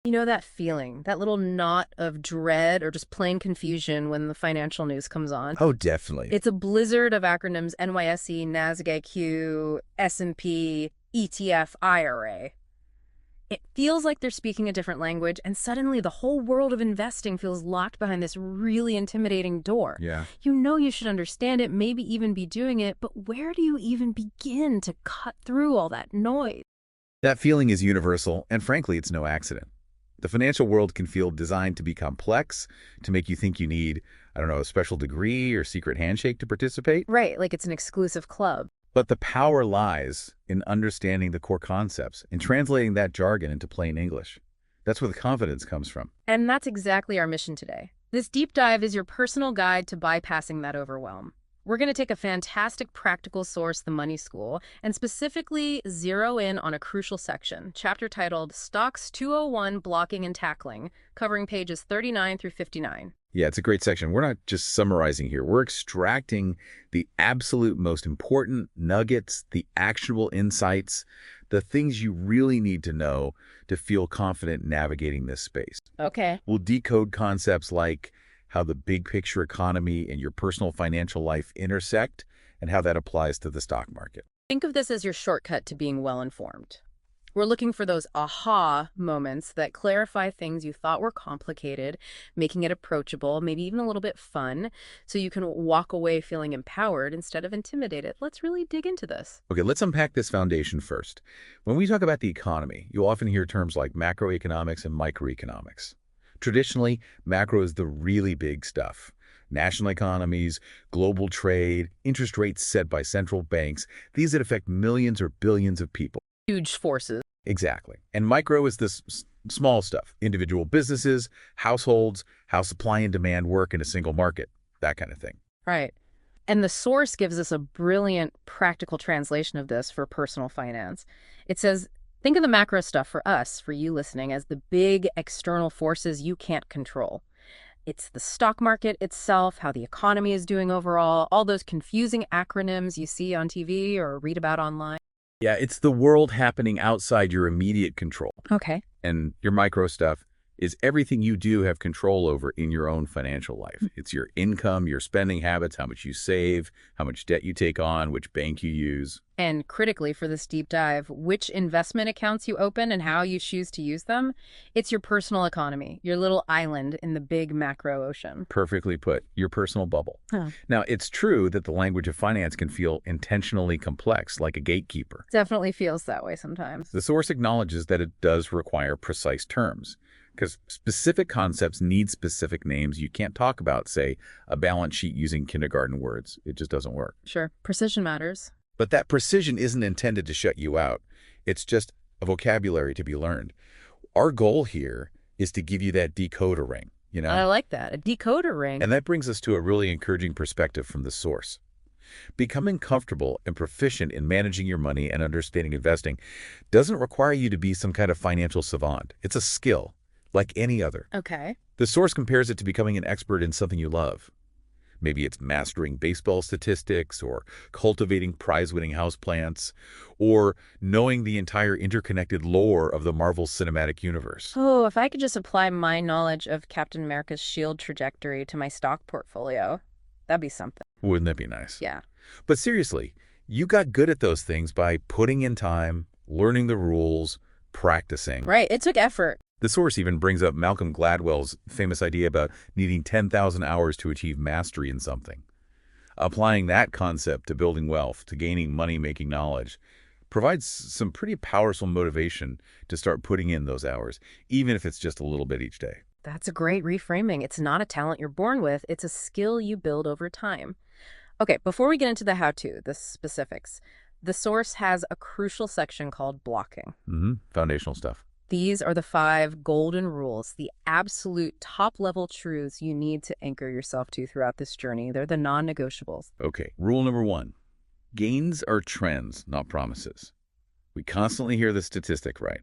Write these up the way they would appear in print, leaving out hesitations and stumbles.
You know that feeling, that little knot of dread or just plain confusion when the financial news comes on? Oh, definitely. It's a blizzard of acronyms: NYSE, NASDAQ, S&P, ETF, IRA. It feels like they're speaking a different language, and suddenly the whole world of investing feels locked behind this really intimidating door. Yeah. You know you should understand it, maybe even be doing it, but where do you even begin to cut through all that noise? That feeling is universal, and frankly, it's no accident. The financial world can feel designed to be complex, to make you think you need, I don't know, a special degree or secret handshake to participate. Right, like it's an exclusive club. But the power lies in understanding the core concepts and translating that jargon into plain English. That's where the confidence comes from. And that's exactly our mission today. This deep dive is your personal guide to bypassing that overwhelm. We're going to take a fantastic practical source, the Money School, and specifically zero in on a crucial section, chapter titled Stocks 201 Blocking and Tackling, covering pages 39 through 59. Yeah, it's a great section. We're not just summarizing here. We're extracting the absolute most important nuggets, the actionable insights, the things you really need to know to feel confident navigating this space. Okay. We'll decode concepts like how the big picture economy and your personal financial life intersect and how that applies to the stock market. Think of this as your shortcut to being well-informed. We're looking for those aha moments that clarify things you thought were complicated, making it approachable, maybe even a little bit fun, so you can walk away feeling empowered instead of intimidated. Let's really dig into this. Okay, let's unpack this foundation first. When we talk about the economy, you'll often hear terms like macroeconomics and microeconomics. Traditionally, macro is the really big stuff. National economies, global trade, interest rates set by central banks, these that affect millions or billions of people. Huge forces. Exactly. And micro is this small stuff. Individual businesses, households, how supply and demand work in a single market, that kind of thing. Right. And the source gives us a brilliant practical translation of this for personal finance. It says, think of the macro stuff for us, for you listening, as the big external forces you can't control. It's the stock market itself, how the economy is doing overall, all those confusing acronyms you see on TV or read about online. Yeah, it's the world happening outside your immediate control. Okay. And your micro stuff is everything you do have control over in your own financial life. It's your income, your spending habits, how much you save, how much debt you take on, which bank you use. And critically for this deep dive, which investment accounts you open and how you choose to use them. It's your personal economy, your little island in the big macro ocean. Perfectly put, your personal bubble. Huh. Now, it's true that the language of finance can feel intentionally complex, like a gatekeeper. Definitely feels that way sometimes. The source acknowledges that it does require precise terms, because specific concepts need specific names. You can't talk about, say, a balance sheet using kindergarten words. It just doesn't work. Sure, precision matters. But that precision isn't intended to shut you out. It's just a vocabulary to be learned. Our goal here is to give you that decoder ring, you know? I like that, a decoder ring. And that brings us to a really encouraging perspective from the source. Becoming comfortable and proficient in managing your money and understanding investing doesn't require you to be some kind of financial savant. It's a skill, like any other. Okay. The source compares it to becoming an expert in something you love. Maybe it's mastering baseball statistics or cultivating prize-winning houseplants or knowing the entire interconnected lore of the Marvel Cinematic Universe. Oh, if I could just apply my knowledge of Captain America's shield trajectory to my stock portfolio, that'd be something. Wouldn't that be nice? Yeah. But seriously, you got good at those things by putting in time, learning the rules, practicing. Right, it took effort. The source even brings up Malcolm Gladwell's famous idea about needing 10,000 hours to achieve mastery in something. Applying that concept to building wealth, to gaining money-making knowledge, provides some pretty powerful motivation to start putting in those hours, even if it's just a little bit each day. That's a great reframing. It's not a talent you're born with. It's a skill you build over time. Okay, before we get into the how-to, the specifics, the source has a crucial section called blocking. Foundational stuff. These are the 5 golden rules, the absolute top-level truths you need to anchor yourself to throughout this journey. They're the non-negotiables. Okay, rule number 1. Gains are trends, not promises. We constantly hear the statistic, right,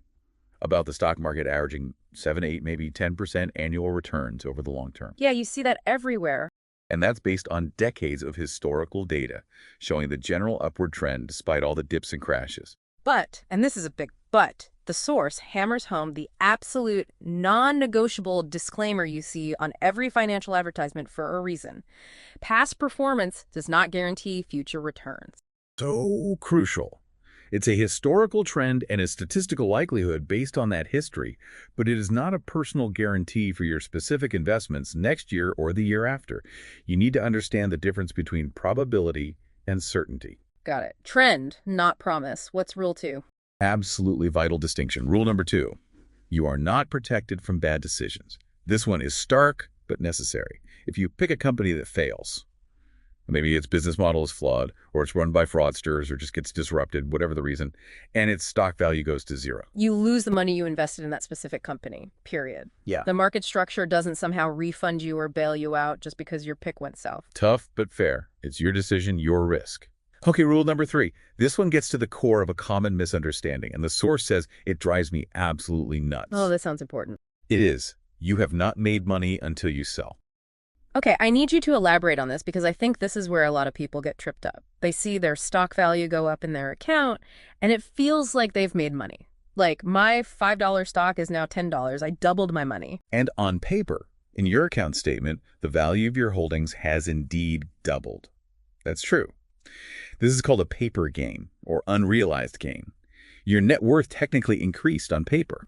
about the stock market averaging 7, 8, maybe 10% annual returns over the long term. Yeah, you see that everywhere. And that's based on decades of historical data showing the general upward trend despite all the dips and crashes. But, and this is a big But the source hammers home the absolute non-negotiable disclaimer you see on every financial advertisement for a reason. Past performance does not guarantee future returns. So crucial. It's a historical trend and a statistical likelihood based on that history, but it is not a personal guarantee for your specific investments next year or the year after. You need to understand the difference between probability and certainty. Got it. Trend, not promise. What's rule 2? Absolutely vital distinction. Rule number 2, you are not protected from bad decisions. This one is stark but necessary. If you pick a company that fails, maybe its business model is flawed, or it's run by fraudsters, or just gets disrupted, whatever the reason, and its stock value goes to zero. You lose the money you invested in that specific company, period. Yeah. The market structure doesn't somehow refund you or bail you out just because your pick went south. Tough but fair. It's your decision, your risk. Okay, rule number 3. This one gets to the core of a common misunderstanding, and the source says it drives me absolutely nuts. Oh, this sounds important. It is. You have not made money until you sell. Okay, I need you to elaborate on this because I think this is where a lot of people get tripped up. They see their stock value go up in their account, and it feels like they've made money. Like, my $5 stock is now $10. I doubled my money. And on paper, in your account statement, the value of your holdings has indeed doubled. That's true. This is called a paper gain, or unrealized gain. Your net worth technically increased on paper,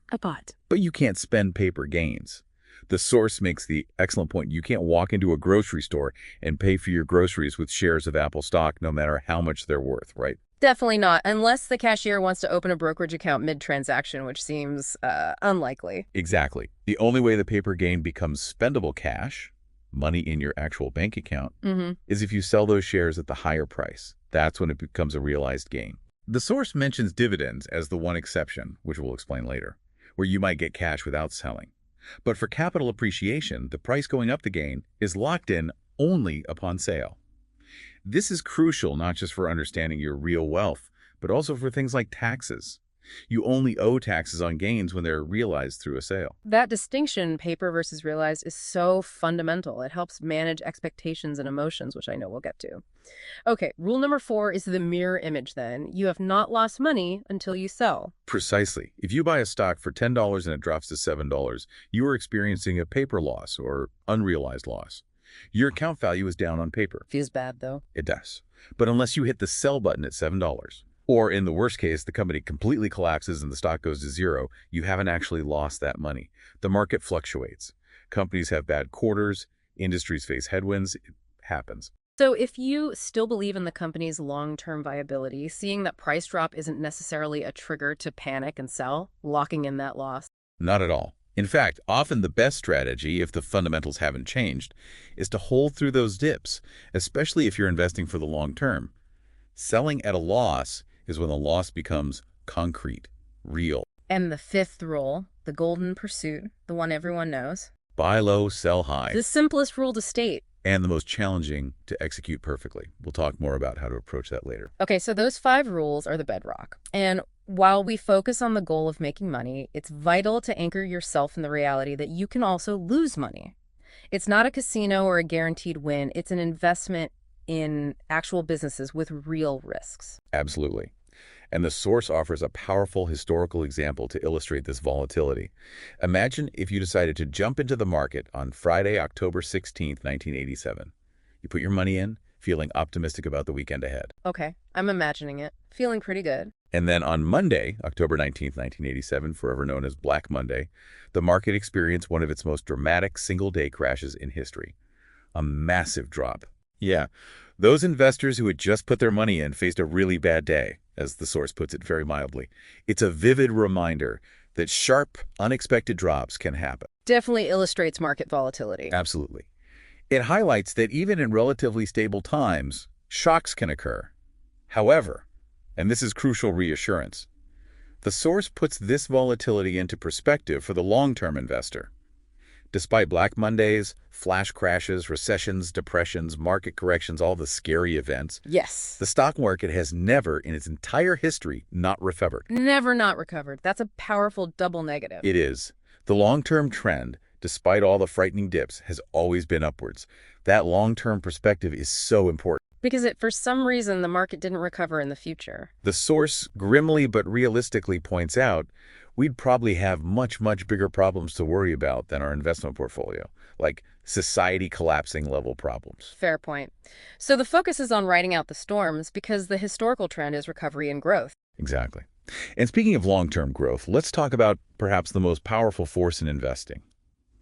but you can't spend paper gains. The source makes the excellent point. You can't walk into a grocery store and pay for your groceries with shares of Apple stock, no matter how much they're worth, right? Definitely not, unless the cashier wants to open a brokerage account mid-transaction, which seems unlikely. Exactly. The only way the paper gain becomes spendable cash, money in your actual bank account, is if you sell those shares at the higher price. That's when it becomes a realized gain. The source mentions dividends as the one exception, which we'll explain later, where you might get cash without selling. But for capital appreciation, the price going up the gain is locked in only upon sale. This is crucial not just for understanding your real wealth, but also for things like taxes. You only owe taxes on gains when they're realized through a sale. That distinction, paper versus realized, is so fundamental. It helps manage expectations and emotions, which I know we'll get to. Okay, rule number 4 is the mirror image then. You have not lost money until you sell. Precisely. If you buy a stock for $10 and it drops to $7, you are experiencing a paper loss or unrealized loss. Your account value is down on paper. Feels bad, though. It does. But unless you hit the sell button at $7, or in the worst case, the company completely collapses and the stock goes to zero, you haven't actually lost that money. The market fluctuates. Companies have bad quarters. Industries face headwinds. It happens. So if you still believe in the company's long-term viability, seeing that price drop isn't necessarily a trigger to panic and sell, locking in that loss. Not at all. In fact, often the best strategy, if the fundamentals haven't changed, is to hold through those dips, especially if you're investing for the long term. Selling at a loss is when the loss becomes concrete, real. And the 5th rule, the golden pursuit, the one everyone knows. Buy low, sell high. The simplest rule to state. And the most challenging to execute perfectly. We'll talk more about how to approach that later. Okay, so those 5 rules are the bedrock. And while we focus on the goal of making money, it's vital to anchor yourself in the reality that you can also lose money. It's not a casino or a guaranteed win. It's an investment in actual businesses with real risks. Absolutely. And the source offers a powerful historical example to illustrate this volatility. Imagine if you decided to jump into the market on Friday, October 16, 1987. You put your money in, feeling optimistic about the weekend ahead. Okay, I'm imagining it. Feeling pretty good. And then on Monday, October 19, 1987, forever known as Black Monday, the market experienced one of its most dramatic single-day crashes in history. A massive drop. Yeah, those investors who had just put their money in faced a really bad day, as the source puts it very mildly. It's a vivid reminder that sharp, unexpected drops can happen. Definitely illustrates market volatility. Absolutely. It highlights that even in relatively stable times, shocks can occur. However, and this is crucial reassurance, the source puts this volatility into perspective for the long-term investor. Despite Black Mondays, flash crashes, recessions, depressions, market corrections, all the scary events, Yes. the stock market has never, in its entire history, not recovered. Never not recovered. That's a powerful double negative. It is. The long-term trend, despite all the frightening dips, has always been upwards. That long-term perspective is so important. Because for some reason, the market didn't recover in the future. The source grimly but realistically points out we'd probably have much, much bigger problems to worry about than our investment portfolio, like society collapsing level problems. Fair point. So the focus is on riding out the storms because the historical trend is recovery and growth. Exactly. And speaking of long-term growth, let's talk about perhaps the most powerful force in investing,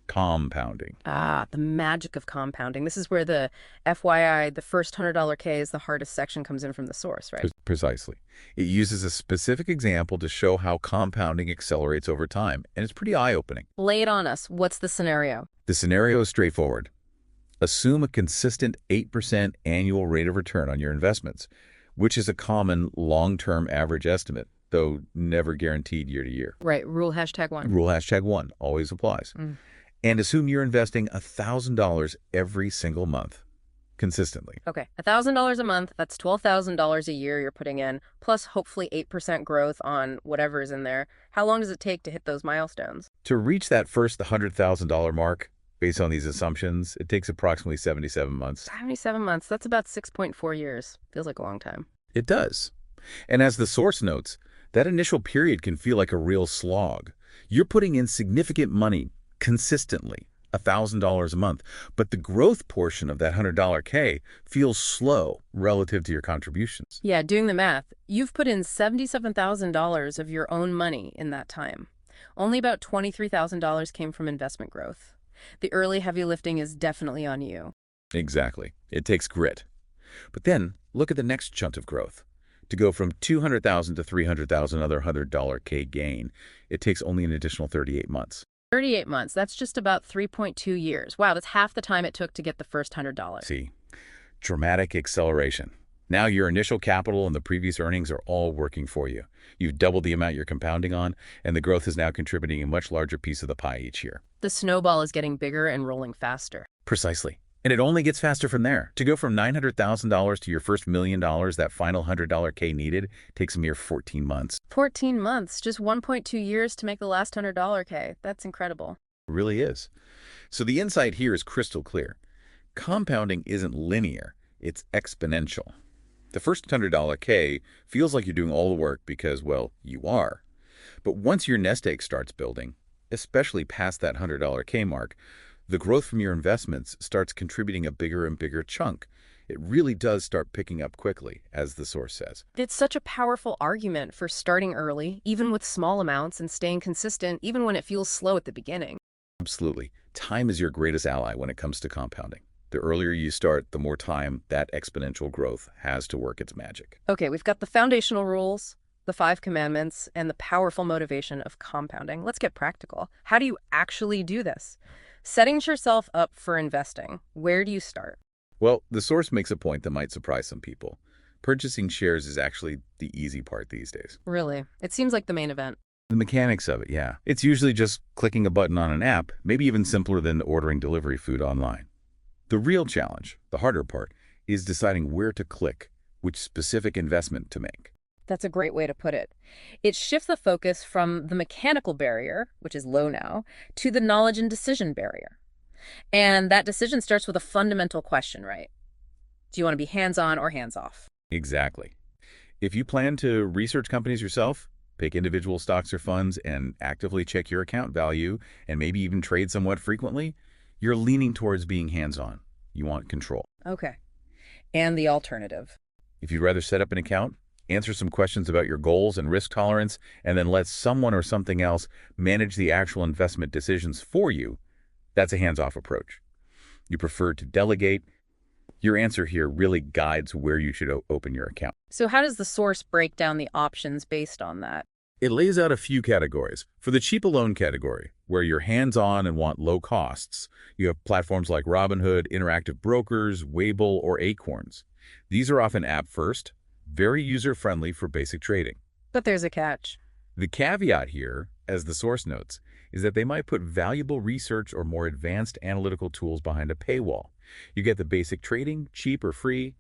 compounding. Ah, the magic of compounding. This is where the FYI, the first $100K is the hardest section comes in from the source, right? Precisely. It uses a specific example to show how compounding accelerates over time, and it's pretty eye-opening. Lay it on us. What's the scenario? The scenario is straightforward. Assume a consistent 8% annual rate of return on your investments, which is a common long-term average estimate, though never guaranteed year to year. Right, rule #1. Rule #1 always applies. And assume you're investing $1,000 every single month, consistently. Okay, $1,000 a month, that's $12,000 a year you're putting in, plus hopefully 8% growth on whatever is in there. How long does it take to hit those milestones? To reach that first $100,000 mark, based on these assumptions, it takes approximately 77 months. 77 months, that's about 6.4 years. Feels like a long time. It does. And as the source notes, that initial period can feel like a real slog. You're putting in significant money consistently, $1,000 a month, but the growth portion of that $100K feels slow relative to your contributions. Yeah, doing the math, you've put in $77,000 of your own money in that time. Only about $23,000 came from investment growth. The early heavy lifting is definitely on you. Exactly. It takes grit. But then, look at the next chunk of growth. To go from $200,000 to $300,000, another $100K gain, it takes only an additional 38 months. 38 months, that's just about 3.2 years. Wow, that's half the time it took to get the first $100. See, dramatic acceleration. Now your initial capital and the previous earnings are all working for you. You've doubled the amount you're compounding on, and the growth is now contributing a much larger piece of the pie each year. The snowball is getting bigger and rolling faster. Precisely. And it only gets faster from there. To go from $900,000 to your first $1 million, that final $100K needed, takes a mere 14 months. 14 months, just 1.2 years to make the last $100K. That's incredible. It really is. So the insight here is crystal clear. Compounding isn't linear, it's exponential. The first $100K feels like you're doing all the work because, well, you are. But once your nest egg starts building, especially past that $100K mark, the growth from your investments starts contributing a bigger and bigger chunk. It really does start picking up quickly, as the source says. It's such a powerful argument for starting early, even with small amounts, and staying consistent, even when it feels slow at the beginning. Absolutely. Time is your greatest ally when it comes to compounding. The earlier you start, the more time that exponential growth has to work its magic. Okay, we've got the foundational rules, the 5 commandments, and the powerful motivation of compounding. Let's get practical. How do you actually do this? Setting yourself up for investing. Where do you start? Well, the source makes a point that might surprise some people. Purchasing shares is actually the easy part these days. Really? It seems like the main event. The mechanics of it, yeah. It's usually just clicking a button on an app, maybe even simpler than ordering delivery food online. The real challenge, the harder part, is deciding where to click, which specific investment to make. That's a great way to put it. It shifts the focus from the mechanical barrier, which is low now, to the knowledge and decision barrier. And that decision starts with a fundamental question, right? Do you want to be hands-on or hands-off? Exactly. If you plan to research companies yourself, pick individual stocks or funds, and actively check your account value, and maybe even trade somewhat frequently, you're leaning towards being hands-on. You want control. Okay. And the alternative? If you'd rather set up an account, answer some questions about your goals and risk tolerance, and then let someone or something else manage the actual investment decisions for you, that's a hands-off approach. You prefer to delegate. Your answer here really guides where you should open your account. So how does the source break down the options based on that? It lays out a few categories. For the cheap alone category, where you're hands-on and want low costs, you have platforms like Robinhood, Interactive Brokers, Wable, or Acorns. These are often app-first, very user-friendly for basic trading. But there's a catch. The caveat here, as the source notes, is that they might put valuable research or more advanced analytical tools behind a paywall. You get the basic trading, cheap or free,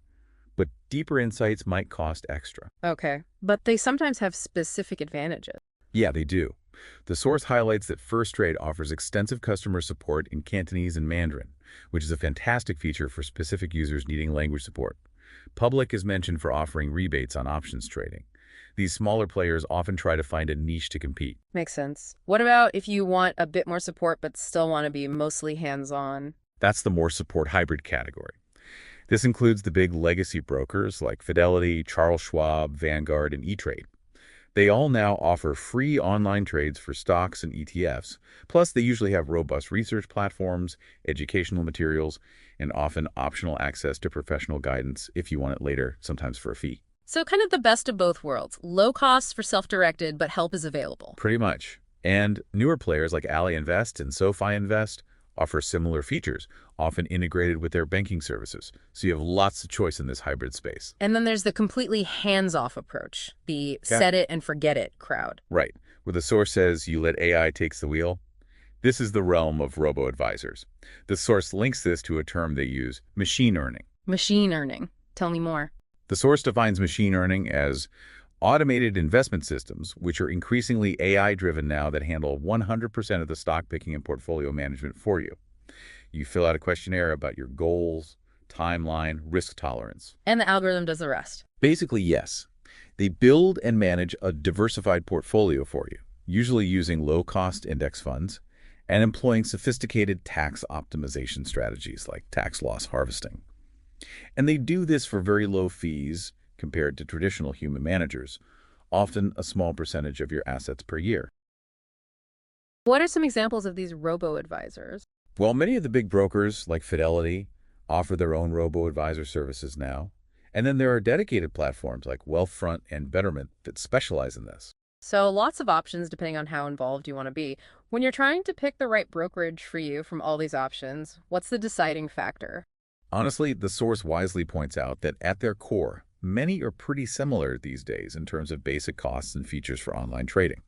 but deeper insights might cost extra. Okay, but they sometimes have specific advantages. Yeah, they do. The source highlights that First Trade offers extensive customer support in Cantonese and Mandarin, which is a fantastic feature for specific users needing language support. Public is mentioned for offering rebates on options trading. These smaller players often try to find a niche to compete. Makes sense. What about if you want a bit more support but still want to be mostly hands-on? That's the more support hybrid category. This includes the big legacy brokers like Fidelity, Charles Schwab, Vanguard, and E-Trade. They all now offer free online trades for stocks and ETFs. Plus, they usually have robust research platforms, educational materials, and often optional access to professional guidance if you want it later, sometimes for a fee. So kind of the best of both worlds. Low costs for self-directed, but help is available. Pretty much. And newer players like Ally Invest and SoFi Invest offer similar features, often integrated with their banking services. So you have lots of choice in this hybrid space. And then there's the completely hands-off approach, the set it and forget it crowd. Right. Where the source says you let AI takes the wheel. This is the realm of robo-advisors. The source links this to a term they use, machine learning. Machine learning. Tell me more. The source defines machine learning as automated investment systems, which are increasingly AI-driven now that handle 100% of the stock picking and portfolio management for you. You fill out a questionnaire about your goals, timeline, risk tolerance. And the algorithm does the rest. Basically, yes. They build and manage a diversified portfolio for you, usually using low-cost index funds and employing sophisticated tax optimization strategies like tax loss harvesting. And they do this for very low fees compared to traditional human managers, often a small percentage of your assets per year. What are some examples of these robo-advisors? Well, many of the big brokers, like Fidelity, offer their own robo-advisor services now. And then there are dedicated platforms like Wealthfront and Betterment that specialize in this. So lots of options depending on how involved you want to be. When you're trying to pick the right brokerage for you from all these options, what's the deciding factor? Honestly, the source wisely points out that at their core, many are pretty similar these days in terms of basic costs and features for online trading.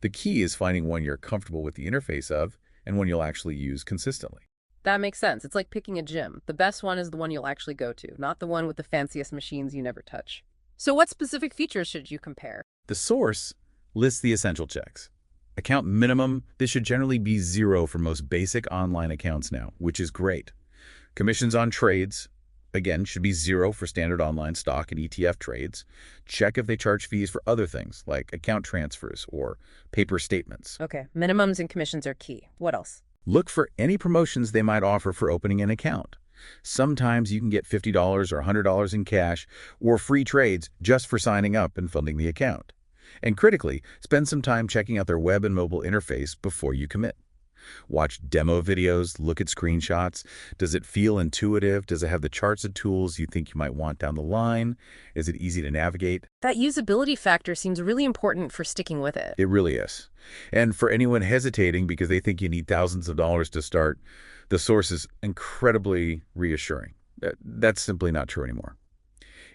The key is finding one you're comfortable with the interface of and one you'll actually use consistently. That makes sense. It's like picking a gym. The best one is the one you'll actually go to, not the one with the fanciest machines you never touch. So what specific features should you compare? The source lists the essential checks. Account minimum, this should generally be 0 for most basic online accounts now, which is great. Commissions on trades, again, should be 0 for standard online stock and ETF trades. Check if they charge fees for other things, like account transfers or paper statements. Okay, minimums and commissions are key. What else? Look for any promotions they might offer for opening an account. Sometimes you can get $50 or $100 in cash or free trades just for signing up and funding the account. And critically, spend some time checking out their web and mobile interface before you commit. Watch demo videos, look at screenshots. Does it feel intuitive? Does it have the charts and tools you think you might want down the line? Is it easy to navigate? That usability factor seems really important for sticking with it. It really is. And for anyone hesitating because they think you need thousands of dollars to start, the source is incredibly reassuring. That's simply not true anymore.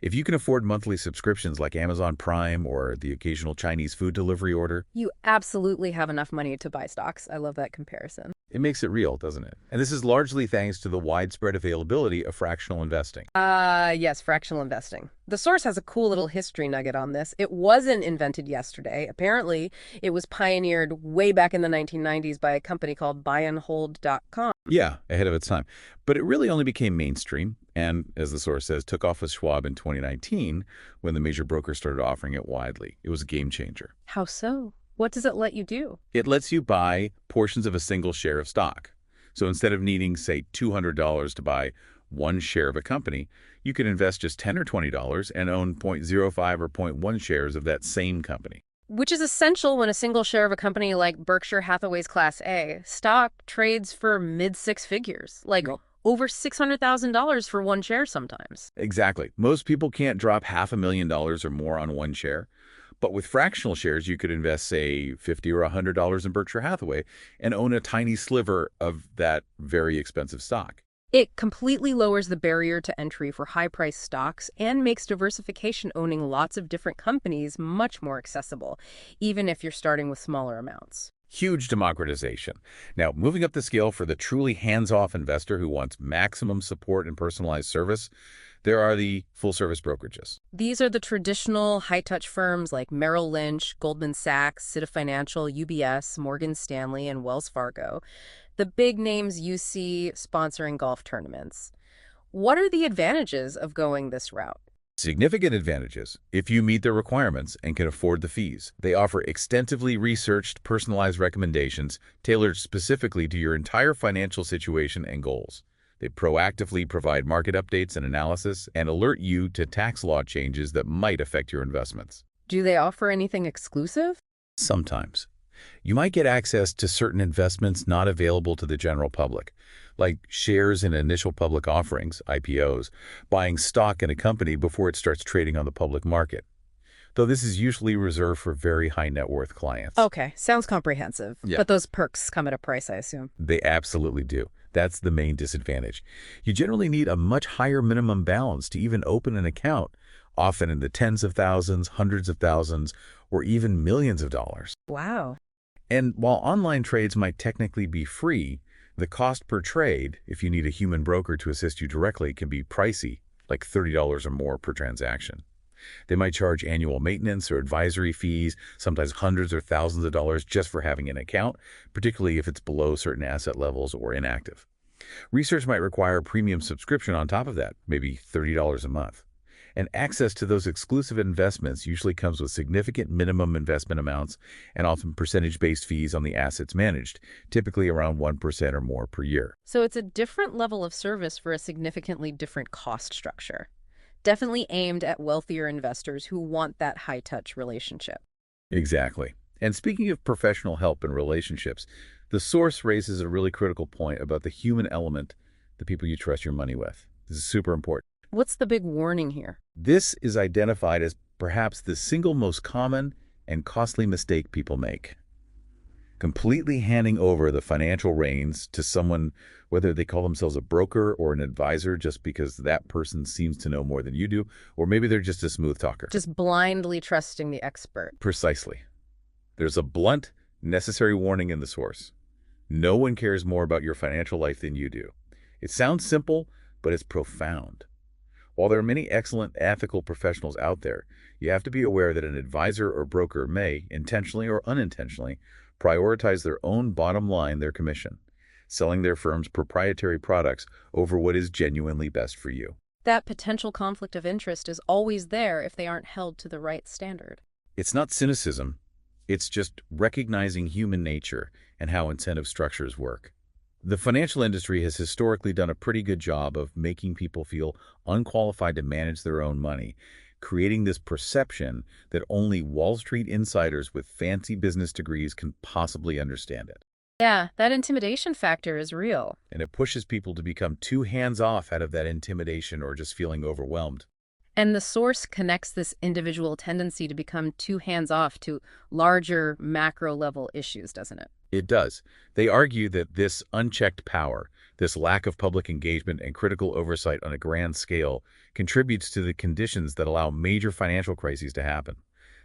If you can afford monthly subscriptions like Amazon Prime or the occasional Chinese food delivery order, You absolutely have enough money to buy stocks. I love that comparison. it makes it real, doesn't it? And this is largely thanks to the widespread availability of fractional investing. Yes, fractional investing. The source has a cool little history nugget on this. It wasn't invented yesterday. Apparently, it was pioneered way back in the 1990s by a company called buyandhold.com. Yeah, ahead of its time. But it really only became mainstream and, as the source says, took off with Schwab in 2019 when the major brokers started offering it widely. It was a game changer. How so? What does it let you do? It lets you buy portions of a single share of stock. So instead of needing, say, $200 to buy one share of a company, you can invest just $10 or $20 and own 0.05 or zero point 0.1 shares of that same company. Which is essential when a single share of a company like Berkshire Hathaway's Class A stock trades for mid-six figures, like over $600,000 for one share sometimes. Exactly. Most people can't drop $500,000 or more on one share. But with fractional shares, you could invest, say, $50 or $100 in Berkshire Hathaway and own a tiny sliver of that very expensive stock. It completely lowers the barrier to entry for high-priced stocks and makes diversification owning lots of different companies much more accessible, even if you're starting with smaller amounts. Huge democratization. Now, moving up the scale for the truly hands-off investor who wants maximum support and personalized service, there are the full-service brokerages. These are the traditional high-touch firms like Merrill Lynch, Goldman Sachs, Citi Financial, UBS, Morgan Stanley, and Wells Fargo. The big names you see sponsoring golf tournaments. What are the advantages of going this route? Significant advantages if you meet their requirements and can afford the fees. They offer extensively researched, personalized recommendations tailored specifically to your entire financial situation and goals. They proactively provide market updates and analysis and alert you to tax law changes that might affect your investments. Do they offer anything exclusive? Sometimes. You might get access to certain investments not available to the general public, like shares in initial public offerings, IPOs, buying stock in a company before it starts trading on the public market, though this is usually reserved for very high net worth clients. Okay, sounds comprehensive. Yeah. But those perks come at a price, I assume. They absolutely do. That's the main disadvantage. You generally need a much higher minimum balance to even open an account, often in the tens of thousands, hundreds of thousands, or even millions of dollars. Wow. And while online trades might technically be free, the cost per trade, if you need a human broker to assist you directly, can be pricey, like $30 or more per transaction. They might charge annual maintenance or advisory fees, sometimes hundreds or thousands of dollars just for having an account, particularly if it's below certain asset levels or inactive. Research might require a premium subscription on top of that, maybe $30 a month. And access to those exclusive investments usually comes with significant minimum investment amounts and often percentage-based fees on the assets managed, typically around 1% or more per year. So it's a different level of service for a significantly different cost structure. Definitely aimed at wealthier investors who want that high-touch relationship. Exactly. And speaking of professional help and relationships, the source raises a really critical point about the human element, the people you trust your money with. This is super important. What's the big warning here? This is identified as perhaps the single most common and costly mistake people make. Completely handing over the financial reins to someone, whether they call themselves a broker or an advisor just because that person seems to know more than you do, or maybe they're just a smooth talker. Just blindly trusting the expert. Precisely. There's a blunt, necessary warning in the source. No one cares more about your financial life than you do. It sounds simple, but it's profound. While there are many excellent ethical professionals out there, you have to be aware that an advisor or broker may, intentionally or unintentionally, prioritize their own bottom line, their commission, selling their firm's proprietary products over what is genuinely best for you. That potential conflict of interest is always there if they aren't held to the right standard. It's not cynicism. It's just recognizing human nature and how incentive structures work. The financial industry has historically done a pretty good job of making people feel unqualified to manage their own money, creating this perception that only Wall Street insiders with fancy business degrees can possibly understand it. Yeah, that intimidation factor is real. And it pushes people to become too hands-off out of that intimidation or just feeling overwhelmed. And the source connects this individual tendency to become too hands-off to larger macro-level issues, doesn't it? It does. They argue that this unchecked power, this lack of public engagement and critical oversight on a grand scale, contributes to the conditions that allow major financial crises to happen.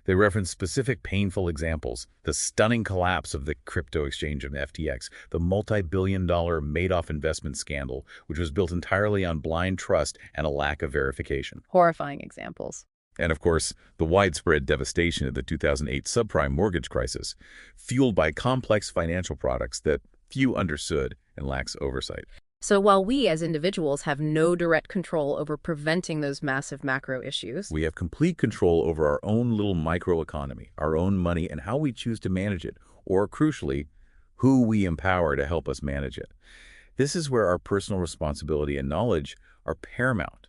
They reference specific painful examples, the stunning collapse of the crypto exchange of FTX, the multi-billion-dollar Madoff investment scandal, which was built entirely on blind trust and a lack of verification. Horrifying examples. And of course, the widespread devastation of the 2008 subprime mortgage crisis, fueled by complex financial products that few understood and lacks oversight. So while we as individuals have no direct control over preventing those massive macro issues, We have complete control over our own little microeconomy, our own money, and how we choose to manage it, or crucially, who we empower to help us manage it. This is where our personal responsibility and knowledge are paramount.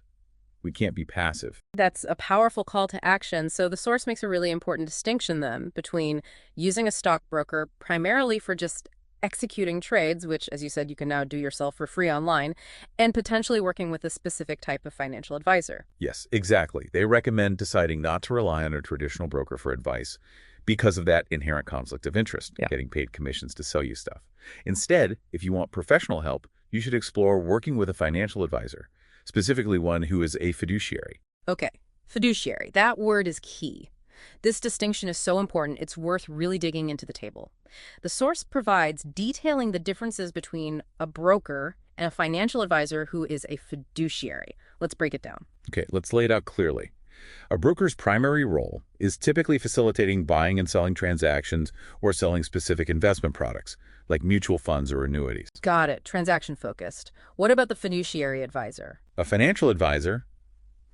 We can't be passive. that's a powerful call to action. So the source makes a really important distinction then between using a stockbroker primarily for just executing trades, which, as you said, you can now do yourself for free online, and potentially working with a specific type of financial advisor. Yes, exactly. They recommend deciding not to rely on a traditional broker for advice because of that inherent conflict of interest, Yeah. getting paid commissions to sell you stuff. Instead, if you want professional help, you should explore working with a financial advisor, specifically one who is a fiduciary. Okay, fiduciary. That word is key. This distinction is so important, it's worth really digging into the table. The source provides detailing the differences between a broker and a financial advisor who is a fiduciary. Let's break it down. Okay, let's lay it out clearly. A broker's primary role is typically facilitating buying and selling transactions or selling specific investment products, like mutual funds or annuities. Got it. Transaction focused. What about the fiduciary advisor? A financial advisor,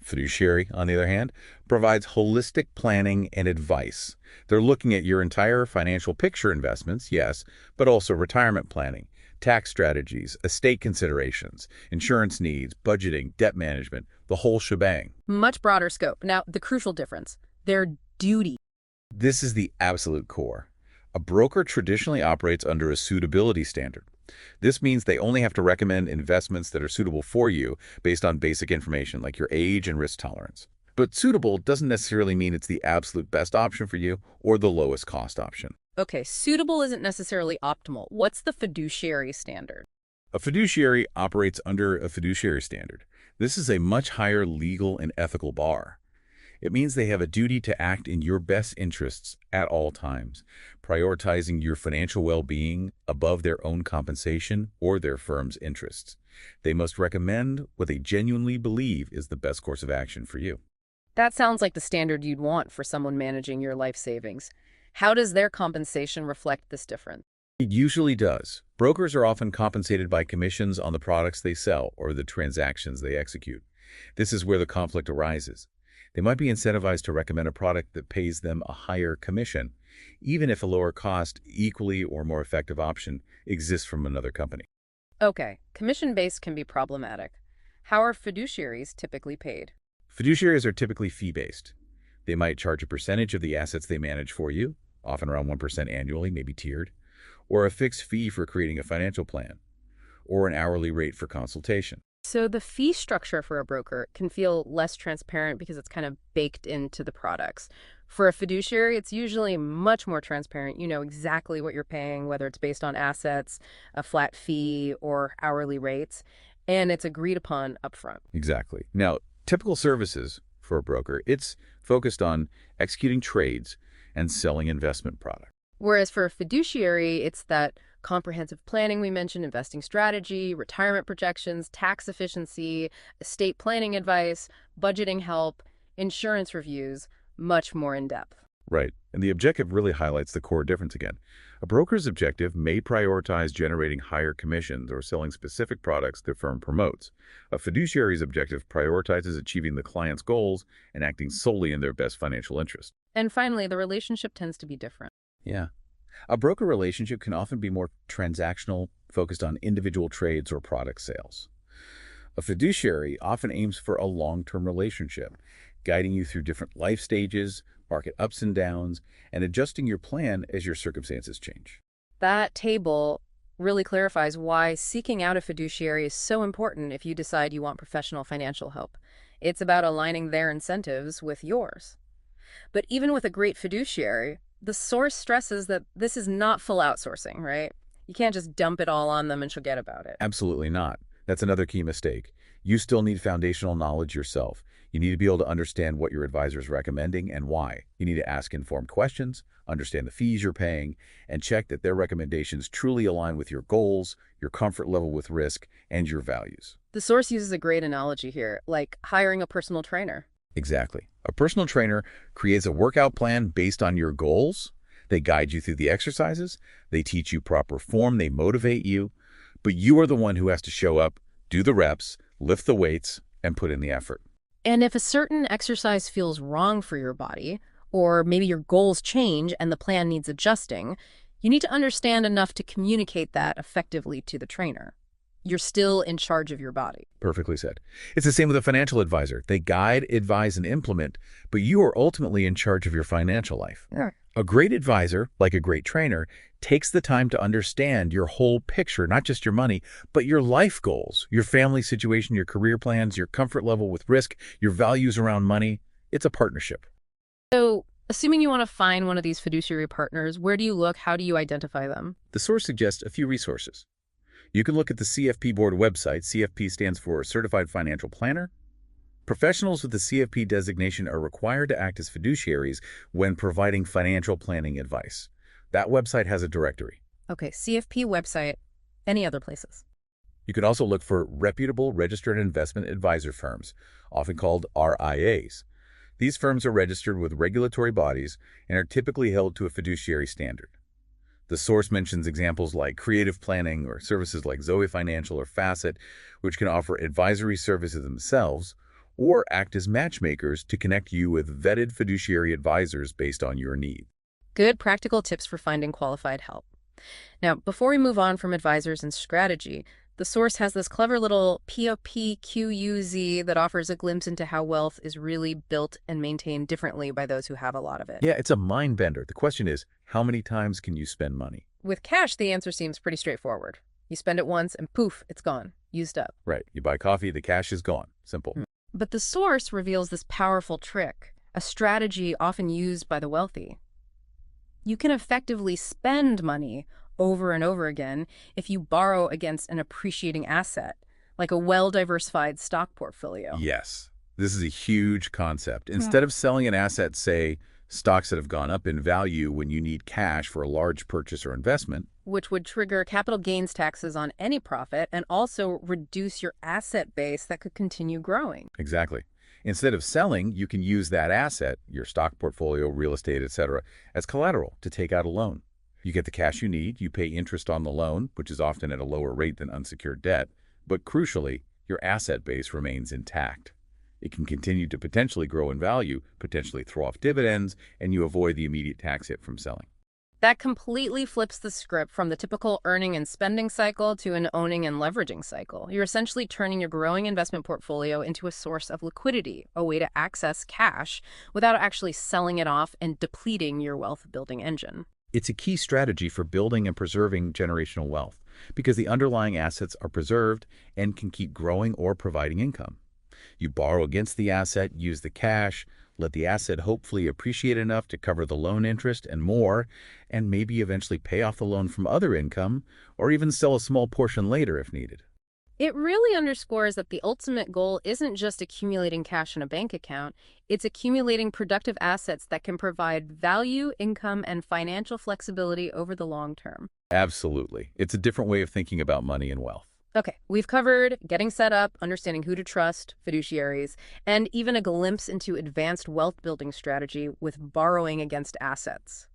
fiduciary, on the other hand, provides holistic planning and advice. They're looking at your entire financial picture investments, yes, but also retirement planning, tax strategies, estate considerations, insurance needs, budgeting, debt management, the whole shebang. Much broader scope. Now, the crucial difference, their duty. This is the absolute core. A broker traditionally operates under a suitability standard. This means they only have to recommend investments that are suitable for you based on basic information like your age and risk tolerance. But suitable doesn't necessarily mean it's the absolute best option for you or the lowest cost option. Okay, suitable isn't necessarily optimal. What's the fiduciary standard? A fiduciary operates under a fiduciary standard. This is a much higher legal and ethical bar. It means they have a duty to act in your best interests at all times, prioritizing your financial well-being above their own compensation or their firm's interests. They must recommend what they genuinely believe is the best course of action for you. That sounds like the standard you'd want for someone managing your life savings. How does their compensation reflect this difference? It usually does. Brokers are often compensated by commissions on the products they sell or the transactions they execute. This is where the conflict arises. They might be incentivized to recommend a product that pays them a higher commission, even if a lower cost, equally or more effective option exists from another company. Okay, commission-based can be problematic. How are fiduciaries typically paid? Fiduciaries are typically fee-based. They might charge a percentage of the assets they manage for you, often around 1% annually, maybe tiered, or a fixed fee for creating a financial plan, or an hourly rate for consultation. So the fee structure for a broker can feel less transparent because it's kind of baked into the products. For a fiduciary, it's usually much more transparent. You know exactly what you're paying, whether it's based on assets, a flat fee, or hourly rates, and it's agreed upon upfront. Exactly. Now, typical services for a broker, it's focused on executing trades and selling investment products. Whereas for a fiduciary, it's that comprehensive planning we mentioned, investing strategy, retirement projections, tax efficiency, estate planning advice, budgeting help, insurance reviews, much more in depth. Right. And the objective really highlights the core difference again. A broker's objective may prioritize generating higher commissions or selling specific products the firm promotes. A fiduciary's objective prioritizes achieving the client's goals and acting solely in their best financial interest. And finally, the relationship tends to be different. Yeah. A broker relationship can often be more transactional, focused on individual trades or product sales. A fiduciary often aims for a long-term relationship, guiding you through different life stages, market ups and downs, and adjusting your plan as your circumstances change. That table really clarifies why seeking out a fiduciary is so important if you decide you want professional financial help. It's about aligning their incentives with yours. But even with a great fiduciary, the source stresses that this is not full outsourcing, right? You can't just dump it all on them and forget about it. Absolutely not. That's another key mistake. You still need foundational knowledge yourself. You need to be able to understand what your advisor is recommending and why. You need to ask informed questions, understand the fees you're paying, and check that their recommendations truly align with your goals, your comfort level with risk, and your values. The source uses a great analogy here, like hiring a personal trainer. Exactly. A personal trainer creates a workout plan based on your goals. They guide you through the exercises. They teach you proper form. They motivate you. But you are the one who has to show up, do the reps, lift the weights, and put in the effort. And if a certain exercise feels wrong for your body, or maybe your goals change and the plan needs adjusting, you need to understand enough to communicate that effectively to the trainer. You're still in charge of your body. Perfectly said. It's the same with a financial advisor. They guide, advise, and implement, but you are ultimately in charge of your financial life. Yeah. A great advisor, like a great trainer, takes the time to understand your whole picture, not just your money, but your life goals, your family situation, your career plans, your comfort level with risk, your values around money. It's a partnership. So, assuming you want to find one of these fiduciary partners, where do you look? How do you identify them? The source suggests a few resources. You can look at the CFP board website. CFP stands for Certified Financial Planner. Professionals with the CFP designation are required to act as fiduciaries when providing financial planning advice. That website has a directory. Okay, CFP website. Any other places? You can also look for reputable registered investment advisor firms, often called RIAs. These firms are registered with regulatory bodies and are typically held to a fiduciary standard. The source mentions examples like creative planning or services like Zoe Financial or Facet, which can offer advisory services themselves or act as matchmakers to connect you with vetted fiduciary advisors based on your needs. Good practical tips for finding qualified help. Now, before we move on from advisors and strategy, the source has this clever little POPQUZ that offers a glimpse into how wealth is really built and maintained differently by those who have a lot of it. Yeah, it's a mind bender. The question is, how many times can you spend money? With cash, the answer seems pretty straightforward. You spend it once and poof, it's gone, used up. Right. You buy coffee, the cash is gone. Simple. But the source reveals this powerful trick, a strategy often used by the wealthy. You can effectively spend money over and over again if you borrow against an appreciating asset, like a well-diversified stock portfolio. Yes. This is a huge concept. Instead of selling an asset, say, stocks that have gone up in value when you need cash for a large purchase or investment, Which would trigger capital gains taxes on any profit and also reduce your asset base that could continue growing. exactly. Instead of selling, you can use that asset, your stock portfolio, real estate, etc., as collateral to take out a loan. You get the cash you need, you pay interest on the loan, which is often at a lower rate than unsecured debt, but crucially, your asset base remains intact. It can continue to potentially grow in value, potentially throw off dividends, and you avoid the immediate tax hit from selling. That completely flips the script from the typical earning and spending cycle to an owning and leveraging cycle. You're essentially turning your growing investment portfolio into a source of liquidity, a way to access cash without actually selling it off and depleting your wealth-building engine. It's a key strategy for building and preserving generational wealth because the underlying assets are preserved and can keep growing or providing income. You borrow against the asset, use the cash, let the asset hopefully appreciate enough to cover the loan interest and more, and maybe eventually pay off the loan from other income or even sell a small portion later if needed. It really underscores that the ultimate goal isn't just accumulating cash in a bank account, it's accumulating productive assets that can provide value, income, and financial flexibility over the long term. Absolutely. It's a different way of thinking about money and wealth. Okay, we've covered getting set up, understanding who to trust, fiduciaries, and even a glimpse into advanced wealth building strategy with borrowing against assets.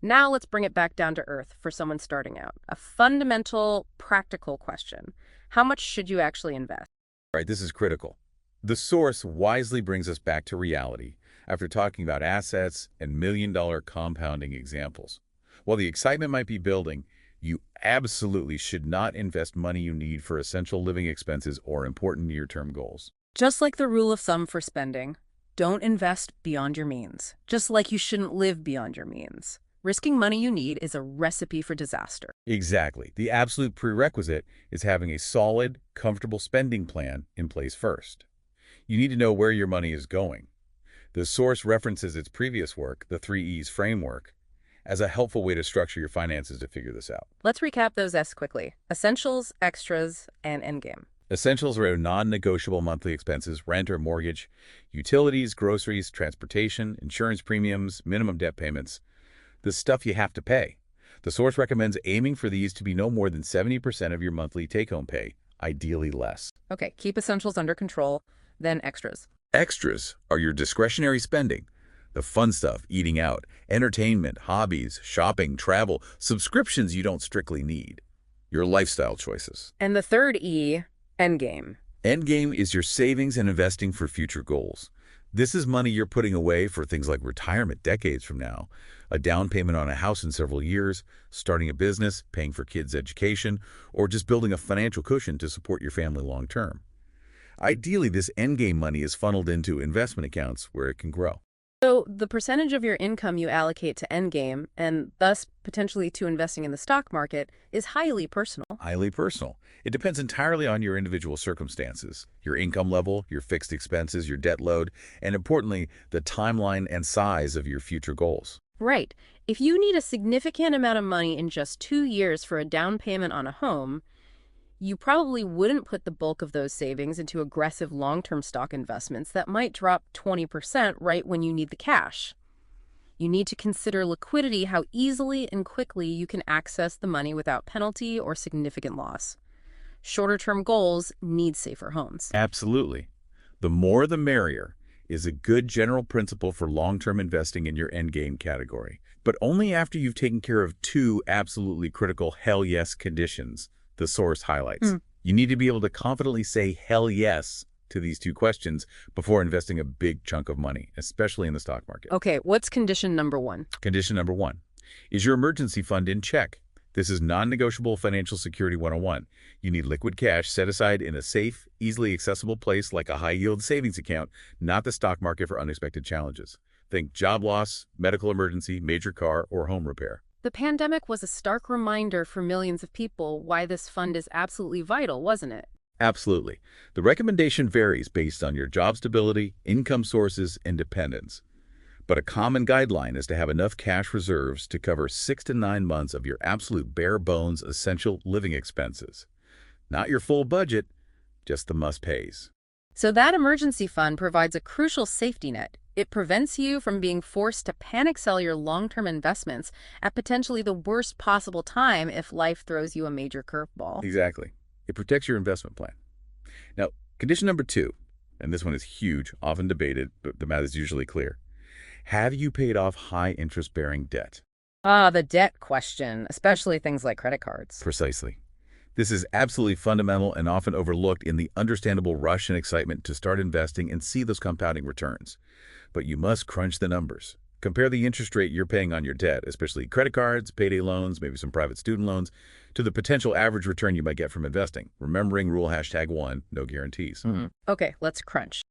Now let's bring it back down to earth for someone starting out. A fundamental, practical question. How much should you actually invest? Right, this is critical. The source wisely brings us back to reality after talking about assets and million-dollar compounding examples. While the excitement might be building, you absolutely should not invest money you need for essential living expenses or important near-term goals. Just like the rule of thumb for spending, don't invest beyond your means, just like you shouldn't live beyond your means. Risking money you need is a recipe for disaster. Exactly. The absolute prerequisite is having a solid, comfortable spending plan in place first. You need to know where your money is going. The source references its previous work, the 3 E's framework, as a helpful way to structure your finances to figure this out. Let's recap those S's quickly. Essentials, extras, and endgame. Essentials are non-negotiable monthly expenses, rent or mortgage, utilities, groceries, transportation, insurance premiums, minimum debt payments, the stuff you have to pay. The source recommends aiming for these to be no more than 70% of your monthly take-home pay, ideally less. Okay, keep essentials under control, then extras. Extras are your discretionary spending, the fun stuff, eating out, entertainment, hobbies, shopping, travel, subscriptions you don't strictly need, your lifestyle choices. And the third E, endgame. Endgame is your savings and investing for future goals. This is money you're putting away for things like retirement decades from now, a down payment on a house in several years, starting a business, paying for kids' education, or just building a financial cushion to support your family long term. Ideally, this endgame money is funneled into investment accounts where it can grow. So the percentage of your income you allocate to endgame, and thus potentially to investing in the stock market, is highly personal. Highly personal. It depends entirely on your individual circumstances, your income level, your fixed expenses, your debt load, and importantly, the timeline and size of your future goals. Right. If you need a significant amount of money in just 2 years for a down payment on a home, you probably wouldn't put the bulk of those savings into aggressive long-term stock investments that might drop 20% right when you need the cash. You need to consider liquidity, how easily and quickly you can access the money without penalty or significant loss. Shorter-term goals need safer homes. Absolutely. The more the merrier. is a good general principle for long-term investing in your endgame category, but only after you've taken care of two absolutely critical hell yes conditions, the source highlights. Hmm. You need to be able to confidently say hell yes to these two questions before investing a big chunk of money, especially in the stock market. Okay, what's condition number one? Condition number one, is your emergency fund in check? This is non-negotiable financial security 101. You need liquid cash set aside in a safe, easily accessible place like a high-yield savings account, not the stock market for unexpected challenges. Think job loss, medical emergency, major car, or home repair. The pandemic was a stark reminder for millions of people why this fund is absolutely vital, wasn't it? Absolutely. The recommendation varies based on your job stability, income sources, and dependents. But a common guideline is to have enough cash reserves to cover 6 to 9 months of your absolute bare bones essential living expenses. Not your full budget, just the must-pays. So that emergency fund provides a crucial safety net. It prevents you from being forced to panic sell your long-term investments at potentially the worst possible time if life throws you a major curveball. Exactly. It protects your investment plan. Now, condition number two, and this one is huge, often debated, but the math is usually clear. Have you paid off high interest-bearing debt? Ah, the debt question, especially things like credit cards. Precisely. This is absolutely fundamental and often overlooked in the understandable rush and excitement to start investing and see those compounding returns. But you must crunch the numbers. Compare the interest rate you're paying on your debt, especially credit cards, payday loans, maybe some private student loans, to the potential average return you might get from investing. Remembering rule #1, no guarantees. Okay, let's crunch.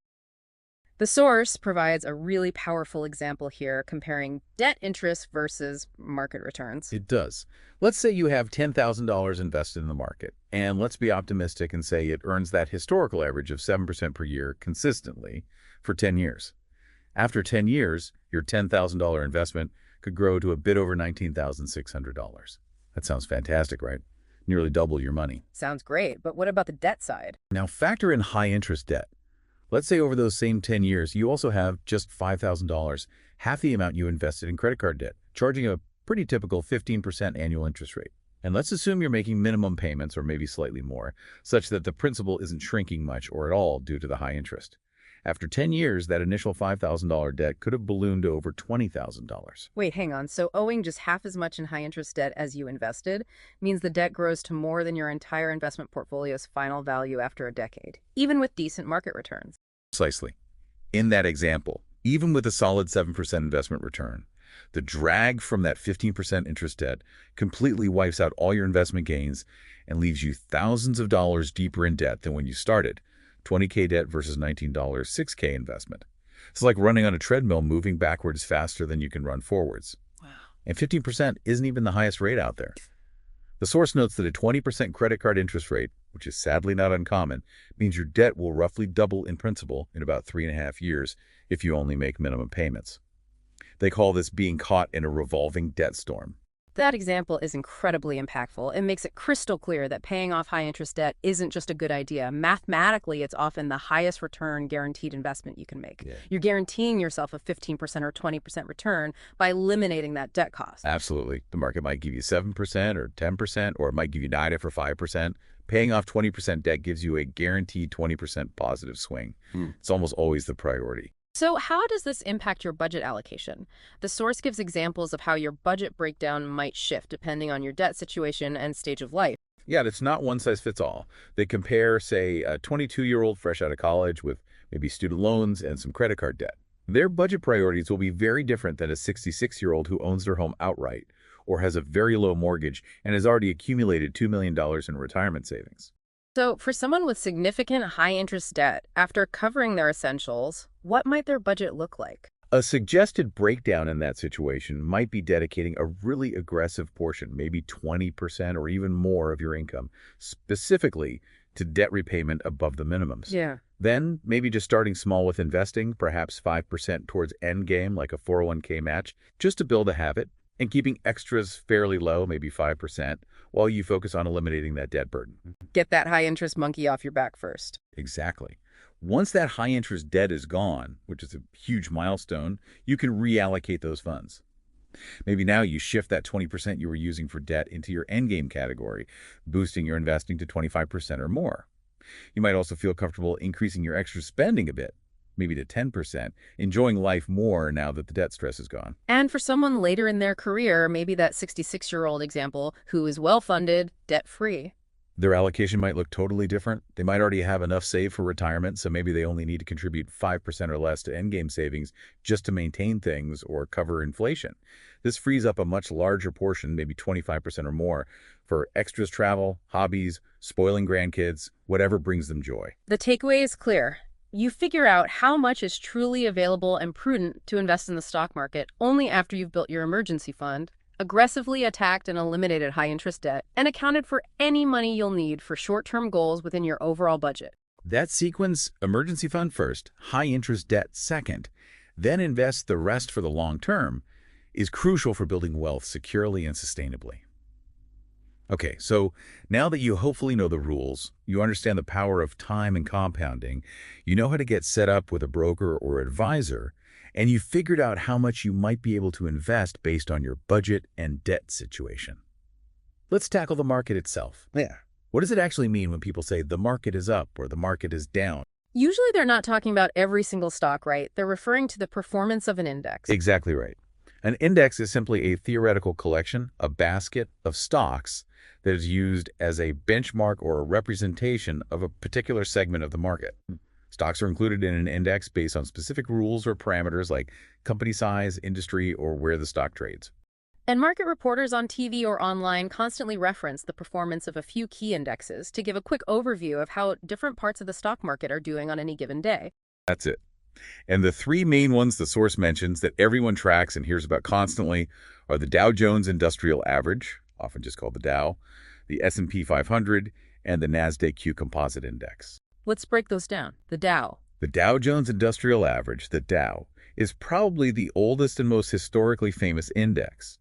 The source provides a really powerful example here comparing debt interest versus market returns. It does. Let's say you have $10,000 invested in the market, and let's be optimistic and say it earns that historical average of 7% per year consistently for 10 years. After 10 years, your $10,000 investment could grow to a bit over $19,600. That sounds fantastic, right? Nearly double your money. Sounds great, but what about the debt side? Now factor in high interest debt. Let's say over those same 10 years, you also have just $5,000, half the amount you invested in credit card debt, charging a pretty typical 15% annual interest rate. And let's assume you're making minimum payments or maybe slightly more, such that the principal isn't shrinking much or at all due to the high interest. After 10 years, that initial $5,000 debt could have ballooned to over $20,000. Wait, hang on. So owing just half as much in high interest debt as you invested means the debt grows to more than your entire investment portfolio's final value after a decade, even with decent market returns. Precisely. In that example, even with a solid 7% investment return, the drag from that 15% interest debt completely wipes out all your investment gains and leaves you thousands of dollars deeper in debt than when you started. $20K debt versus $19, $6K investment. It's like running on a treadmill moving backwards faster than you can run forwards. Wow. And 15% isn't even the highest rate out there. The source notes that a 20% credit card interest rate, which is sadly not uncommon, means your debt will roughly double in principal in about 3.5 years if you only make minimum payments. They call this being caught in a revolving debt storm. That example is incredibly impactful. It makes it crystal clear that paying off high-interest debt isn't just a good idea. Mathematically, it's often the highest return guaranteed investment you can make. Yeah. You're guaranteeing yourself a 15% or 20% return by eliminating that debt cost. Absolutely. The market might give you 7% or 10%, or it might give you 9 for 5%. Paying off 20% debt gives you a guaranteed 20% positive swing. It's almost always the priority. So how does this impact your budget allocation? The source gives examples of how your budget breakdown might shift depending on your debt situation and stage of life. Yeah, it's not one size fits all. They compare, say, a 22-year-old fresh out of college with maybe student loans and some credit card debt. Their budget priorities will be very different than a 66-year-old who owns their home outright or has a very low mortgage and has already accumulated $2 million in retirement savings. So for someone with significant high-interest debt, after covering their essentials, what might their budget look like? A suggested breakdown in that situation might be dedicating a really aggressive portion, maybe 20% or even more of your income, specifically to debt repayment above the minimums. Yeah. Then maybe just starting small with investing, perhaps 5% towards endgame like a 401k match, just to build a habit, and keeping extras fairly low, maybe 5%, while you focus on eliminating that debt burden. Get that high-interest monkey off your back first. Exactly. Once that high-interest debt is gone, which is a huge milestone, you can reallocate those funds. Maybe now you shift that 20% you were using for debt into your endgame category, boosting your investing to 25% or more. You might also feel comfortable increasing your extra spending a bit. maybe to 10%, enjoying life more now that the debt stress is gone. And for someone later in their career, maybe that 66-year-old example, who is well-funded, debt-free. Their allocation might look totally different. They might already have enough saved for retirement, so maybe they only need to contribute 5% or less to endgame savings just to maintain things or cover inflation. This frees up a much larger portion, maybe 25% or more, for extras travel, hobbies, spoiling grandkids, whatever brings them joy. The takeaway is clear. You figure out how much is truly available and prudent to invest in the stock market only after you've built your emergency fund, aggressively attacked and eliminated high-interest debt, and accounted for any money you'll need for short-term goals within your overall budget. That sequence, emergency fund first, high-interest debt second, then invest the rest for the long term, is crucial for building wealth securely and sustainably. Okay, so now that you hopefully know the rules, you understand the power of time and compounding, you know how to get set up with a broker or advisor, and you figured out how much you might be able to invest based on your budget and debt situation. Let's tackle the market itself. Yeah. What does it actually mean when people say the market is up or the market is down? Usually they're not talking about every single stock, right? They're referring to the performance of an index. Exactly right. An index is simply a theoretical collection, a basket of stocks that is used as a benchmark or a representation of a particular segment of the market. Stocks are included in an index based on specific rules or parameters like company size, industry, or where the stock trades. And market reporters on TV or online constantly reference the performance of a few key indexes to give a quick overview of how different parts of the stock market are doing on any given day. That's it. And the three main ones the source mentions that everyone tracks and hears about constantly are the Dow Jones Industrial Average, often just called the Dow, the S&P 500, and the NASDAQ Composite Index. Let's break those down. The Dow. The Dow Jones Industrial Average, the Dow, is probably the oldest and most historically famous index.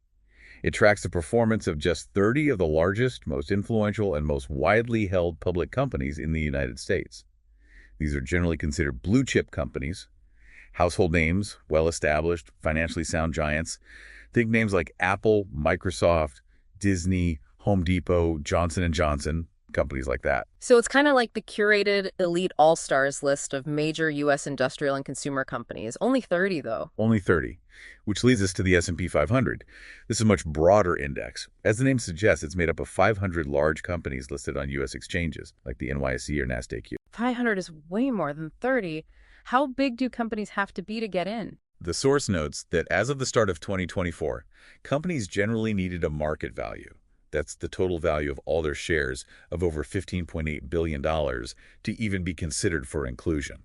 It tracks the performance of just 30 of the largest, most influential, and most widely held public companies in the United States. These are generally considered blue-chip companies, household names, well-established, financially sound giants. Think names like Apple, Microsoft, Disney, Home Depot, Johnson & Johnson, companies like that. So it's kind of like the curated elite all-stars list of major U.S. industrial and consumer companies. Only 30, though. Only 30, which leads us to the S&P 500. This is a much broader index. As the name suggests, it's made up of 500 large companies listed on U.S. exchanges, like the NYSE or NASDAQ. 500 is way more than 30. How big do companies have to be to get in? The source notes that as of the start of 2024, companies generally needed a market value. That's the total value of all their shares of over $15.8 billion to even be considered for inclusion.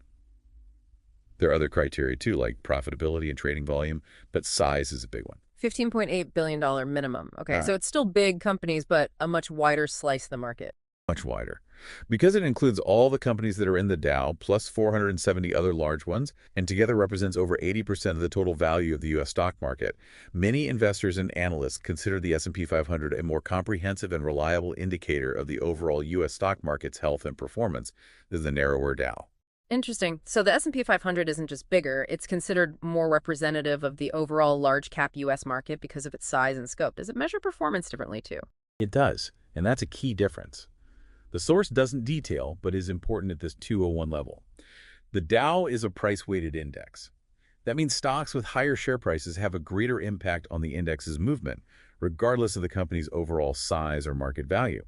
There are other criteria too, like profitability and trading volume, but size is a big one. $15.8 billion minimum. Okay, All right. so it's still big companies, but a much wider slice of the market. Much wider. Because it includes all the companies that are in the Dow, plus 470 other large ones, and together represents over 80% of the total value of the U.S. stock market, many investors and analysts consider the S&P 500 a more comprehensive and reliable indicator of the overall U.S. stock market's health and performance than the narrower Dow. Interesting. So the S&P 500 isn't just bigger, it's considered more representative of the overall large-cap U.S. market because of its size and scope. Does it measure performance differently, too? It does, and that's a key difference. The source doesn't detail, but is important at this 201 level. The Dow is a price-weighted index. That means stocks with higher share prices have a greater impact on the index's movement, regardless of the company's overall size or market value.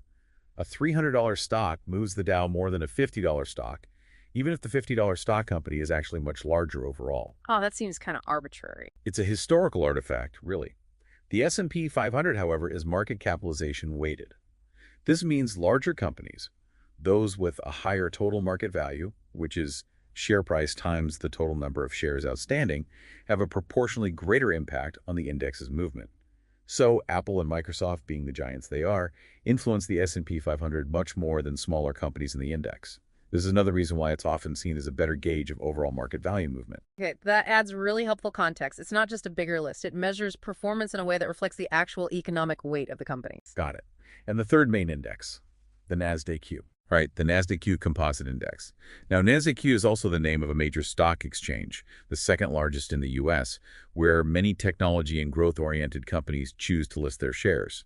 A $300 stock moves the Dow more than a $50 stock, even if the $50 stock company is actually much larger overall. Oh, that seems kind of arbitrary. It's a historical artifact, really. The S&P 500, however, is market capitalization weighted. This means larger companies, those with a higher total market value, which is share price times the total number of shares outstanding, have a proportionally greater impact on the index's movement. So Apple and Microsoft, being the giants they are, influence the S&P 500 much more than smaller companies in the index. This is another reason why it's often seen as a better gauge of overall market value movement. Okay, that adds really helpful context. It's not just a bigger list. It measures performance in a way that reflects the actual economic weight of the companies. Got it. And the third main index, the NASDAQ. Right, the NASDAQ Composite Index. Now, NASDAQ is also the name of a major stock exchange, the second largest in the U.S., where many technology and growth-oriented companies choose to list their shares.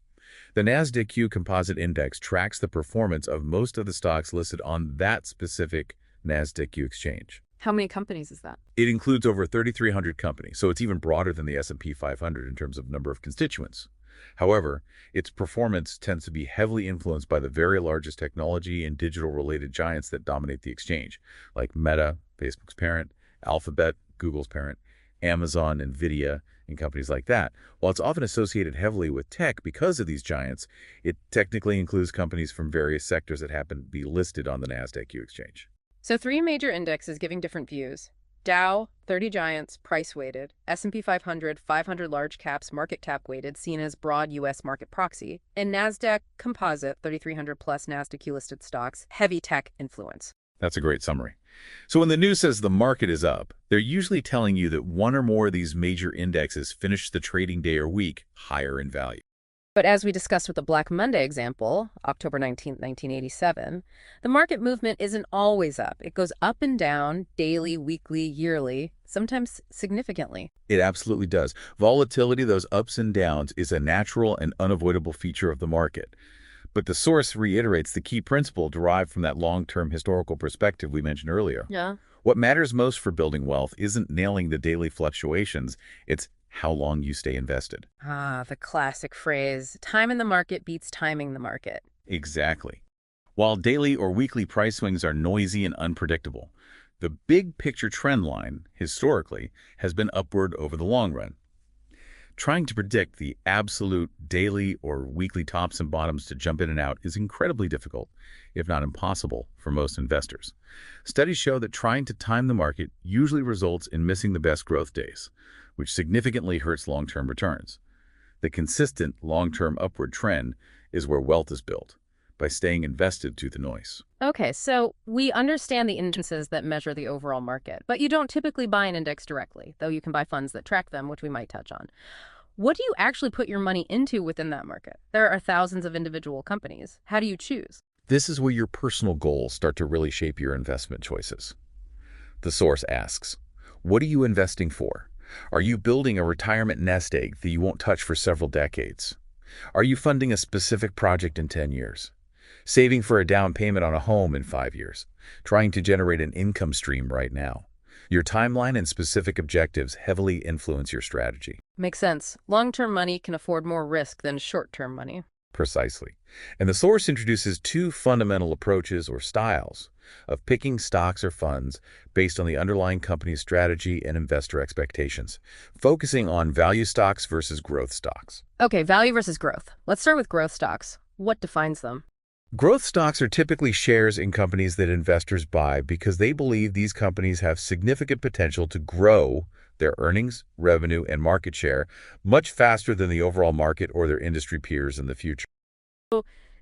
The NASDAQ Composite Index tracks the performance of most of the stocks listed on that specific NASDAQ exchange. How many companies is that? It includes over 3,300 companies, so it's even broader than the S&P 500 in terms of number of constituents. However, its performance tends to be heavily influenced by the very largest technology and digital-related giants that dominate the exchange, like Meta, Facebook's parent, Alphabet, Google's parent, Amazon, Nvidia, and companies like that. While it's often associated heavily with tech because of these giants, it technically includes companies from various sectors that happen to be listed on the NASDAQ exchange. So three major indexes giving different views. Dow, 30 giants, price-weighted. S&P 500, 500 large caps, market cap weighted, seen as broad U.S. market proxy. And NASDAQ Composite, 3,300 plus NASDAQ-listed stocks, heavy tech influence. That's a great summary. So when the news says the market is up, they're usually telling you that one or more of these major indexes finished the trading day or week higher in value. But as we discussed with the Black Monday example, October 19th, 1987, the market movement isn't always up. It goes up and down, daily, weekly, yearly, sometimes significantly. It absolutely does. Volatility, those ups and downs, is a natural and unavoidable feature of the market. But the source reiterates the key principle derived from that long-term historical perspective we mentioned earlier. Yeah. What matters most for building wealth isn't nailing the daily fluctuations, it's how long you stay invested. Ah, the classic phrase, time in the market beats timing the market. Exactly. While daily or weekly price swings are noisy and unpredictable, the big picture trend line, historically, has been upward over the long run. Trying to predict the absolute daily or weekly tops and bottoms to jump in and out is incredibly difficult, if not impossible, for most investors. Studies show that trying to time the market usually results in missing the best growth days, which significantly hurts long-term returns. The consistent long-term upward trend is where wealth is built, by staying invested through the noise. Okay, so we understand the indices that measure the overall market, but you don't typically buy an index directly, though you can buy funds that track them, which we might touch on. What do you actually put your money into within that market? There are thousands of individual companies. How do you choose? This is where your personal goals start to really shape your investment choices. The source asks, what are you investing for? Are you building a retirement nest egg that you won't touch for several decades? Are you funding a specific project in 10 years? Saving for a down payment on a home in 5 years? Trying to generate an income stream right now? Your timeline and specific objectives heavily influence your strategy. Makes sense. Long-term money can afford more risk than short-term money. Precisely. And the source introduces two fundamental approaches or styles of picking stocks or funds based on the underlying company's strategy and investor expectations, focusing on value stocks versus growth stocks. Okay, value versus growth. Let's start with growth stocks. What defines them? Growth stocks are typically shares in companies that investors buy because they believe these companies have significant potential to grow their earnings, revenue, and market share much faster than the overall market or their industry peers in the future.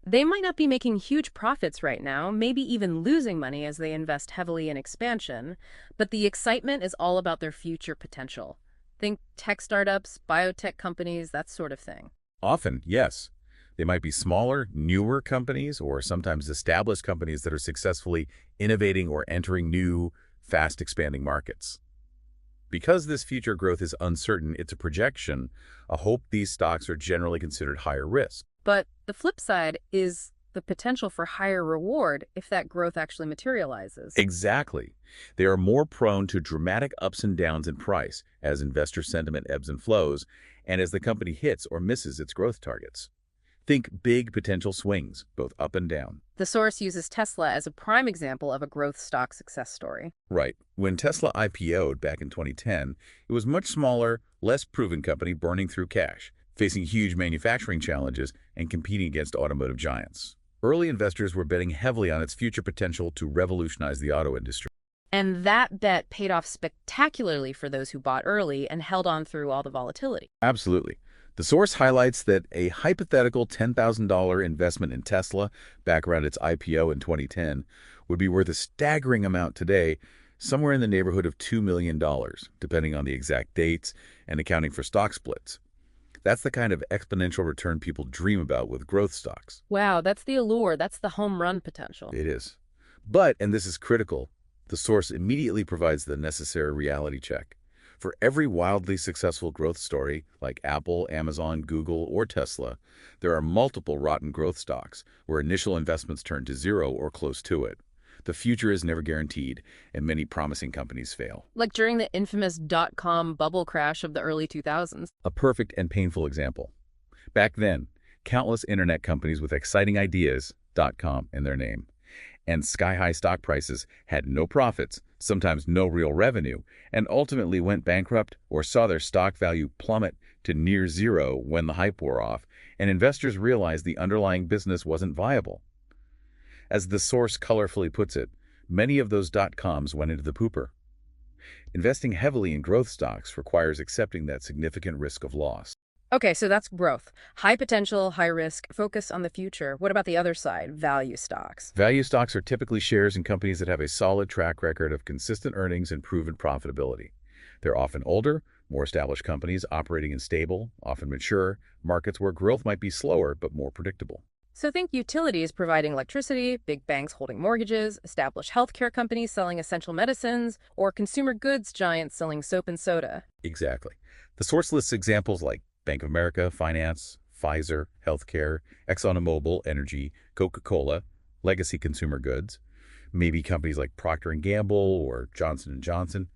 They might not be making huge profits right now, maybe even losing money as they invest heavily in expansion, but the excitement is all about their future potential. Think tech startups, biotech companies, that sort of thing. Often, yes. They might be smaller, newer companies or sometimes established companies that are successfully innovating or entering new, fast-expanding markets. Because this future growth is uncertain, it's a projection, a hope these stocks are generally considered higher risk. But the flip side is the potential for higher reward if that growth actually materializes. Exactly. They are more prone to dramatic ups and downs in price as investor sentiment ebbs and flows, and as the company hits or misses its growth targets. Think big potential swings, both up and down. The source uses Tesla as a prime example of a growth stock success story. Right. When Tesla IPO'd back in 2010, it was a much smaller, less proven company burning through cash, facing huge manufacturing challenges and competing against automotive giants. Early investors were betting heavily on its future potential to revolutionize the auto industry. And that bet paid off spectacularly for those who bought early and held on through all the volatility. Absolutely. The source highlights that a hypothetical $10,000 investment in Tesla back around its IPO in 2010 would be worth a staggering amount today, somewhere in the neighborhood of $2 million, depending on the exact dates and accounting for stock splits. That's the kind of exponential return people dream about with growth stocks. Wow, that's the allure. That's the home run potential. It is. But, and this is critical, the source immediately provides the necessary reality check. For every wildly successful growth story, like Apple, Amazon, Google, or Tesla, there are multiple rotten growth stocks where initial investments turn to zero or close to it. The future is never guaranteed, and many promising companies fail. Like during the infamous dot-com bubble crash of the early 2000s. A perfect and painful example. Back then, countless internet companies with exciting ideas, .com in their name, and sky-high stock prices had no profits, sometimes no real revenue, and ultimately went bankrupt or saw their stock value plummet to near zero when the hype wore off, and investors realized the underlying business wasn't viable. As the source colorfully puts it, many of those .coms went into the pooper. Investing heavily in growth stocks requires accepting that significant risk of loss. Okay, so that's growth. High potential, high risk, focus on the future. What about the other side, value stocks? Value stocks are typically shares in companies that have a solid track record of consistent earnings and proven profitability. They're often older, more established companies operating in stable, often mature, markets where growth might be slower but more predictable. So think utilities providing electricity, big banks holding mortgages, established healthcare companies selling essential medicines, or consumer goods giants selling soap and soda. Exactly. The source lists examples like Bank of America, Finance, Pfizer, Healthcare, ExxonMobil, Energy, Coca-Cola, legacy consumer goods, maybe companies like Procter & Gamble or Johnson & Johnson.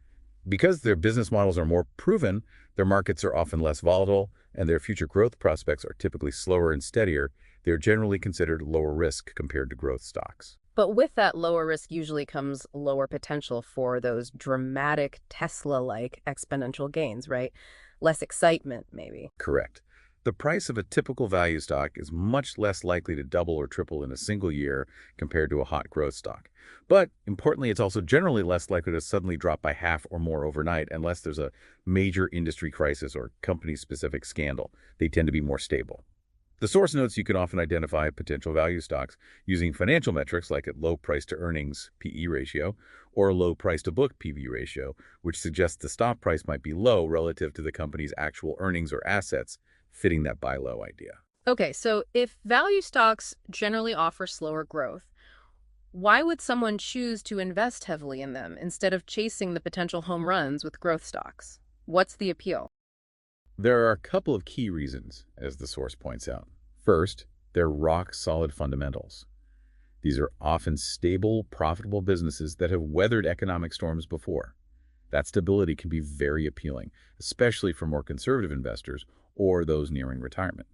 Because their business models are more proven, their markets are often less volatile, and their future growth prospects are typically slower and steadier. They're generally considered lower risk compared to growth stocks. But with that lower risk usually comes lower potential for those dramatic Tesla-like exponential gains, right? Less excitement, maybe. Correct. The price of a typical value stock is much less likely to double or triple in a single year compared to a hot growth stock. But importantly, it's also generally less likely to suddenly drop by half or more overnight unless there's a major industry crisis or company-specific scandal. They tend to be more stable. The source notes you can often identify potential value stocks using financial metrics like a low price-to-earnings (PE) ratio or a low price-to-book (PB) ratio, which suggests the stock price might be low relative to the company's actual earnings or assets, fitting that buy low idea. Okay, so if value stocks generally offer slower growth, why would someone choose to invest heavily in them instead of chasing the potential home runs with growth stocks? What's the appeal? There are a couple of key reasons, as the source points out. First, they're rock-solid fundamentals. These are often stable, profitable businesses that have weathered economic storms before. That stability can be very appealing, especially for more conservative investors or those nearing retirement.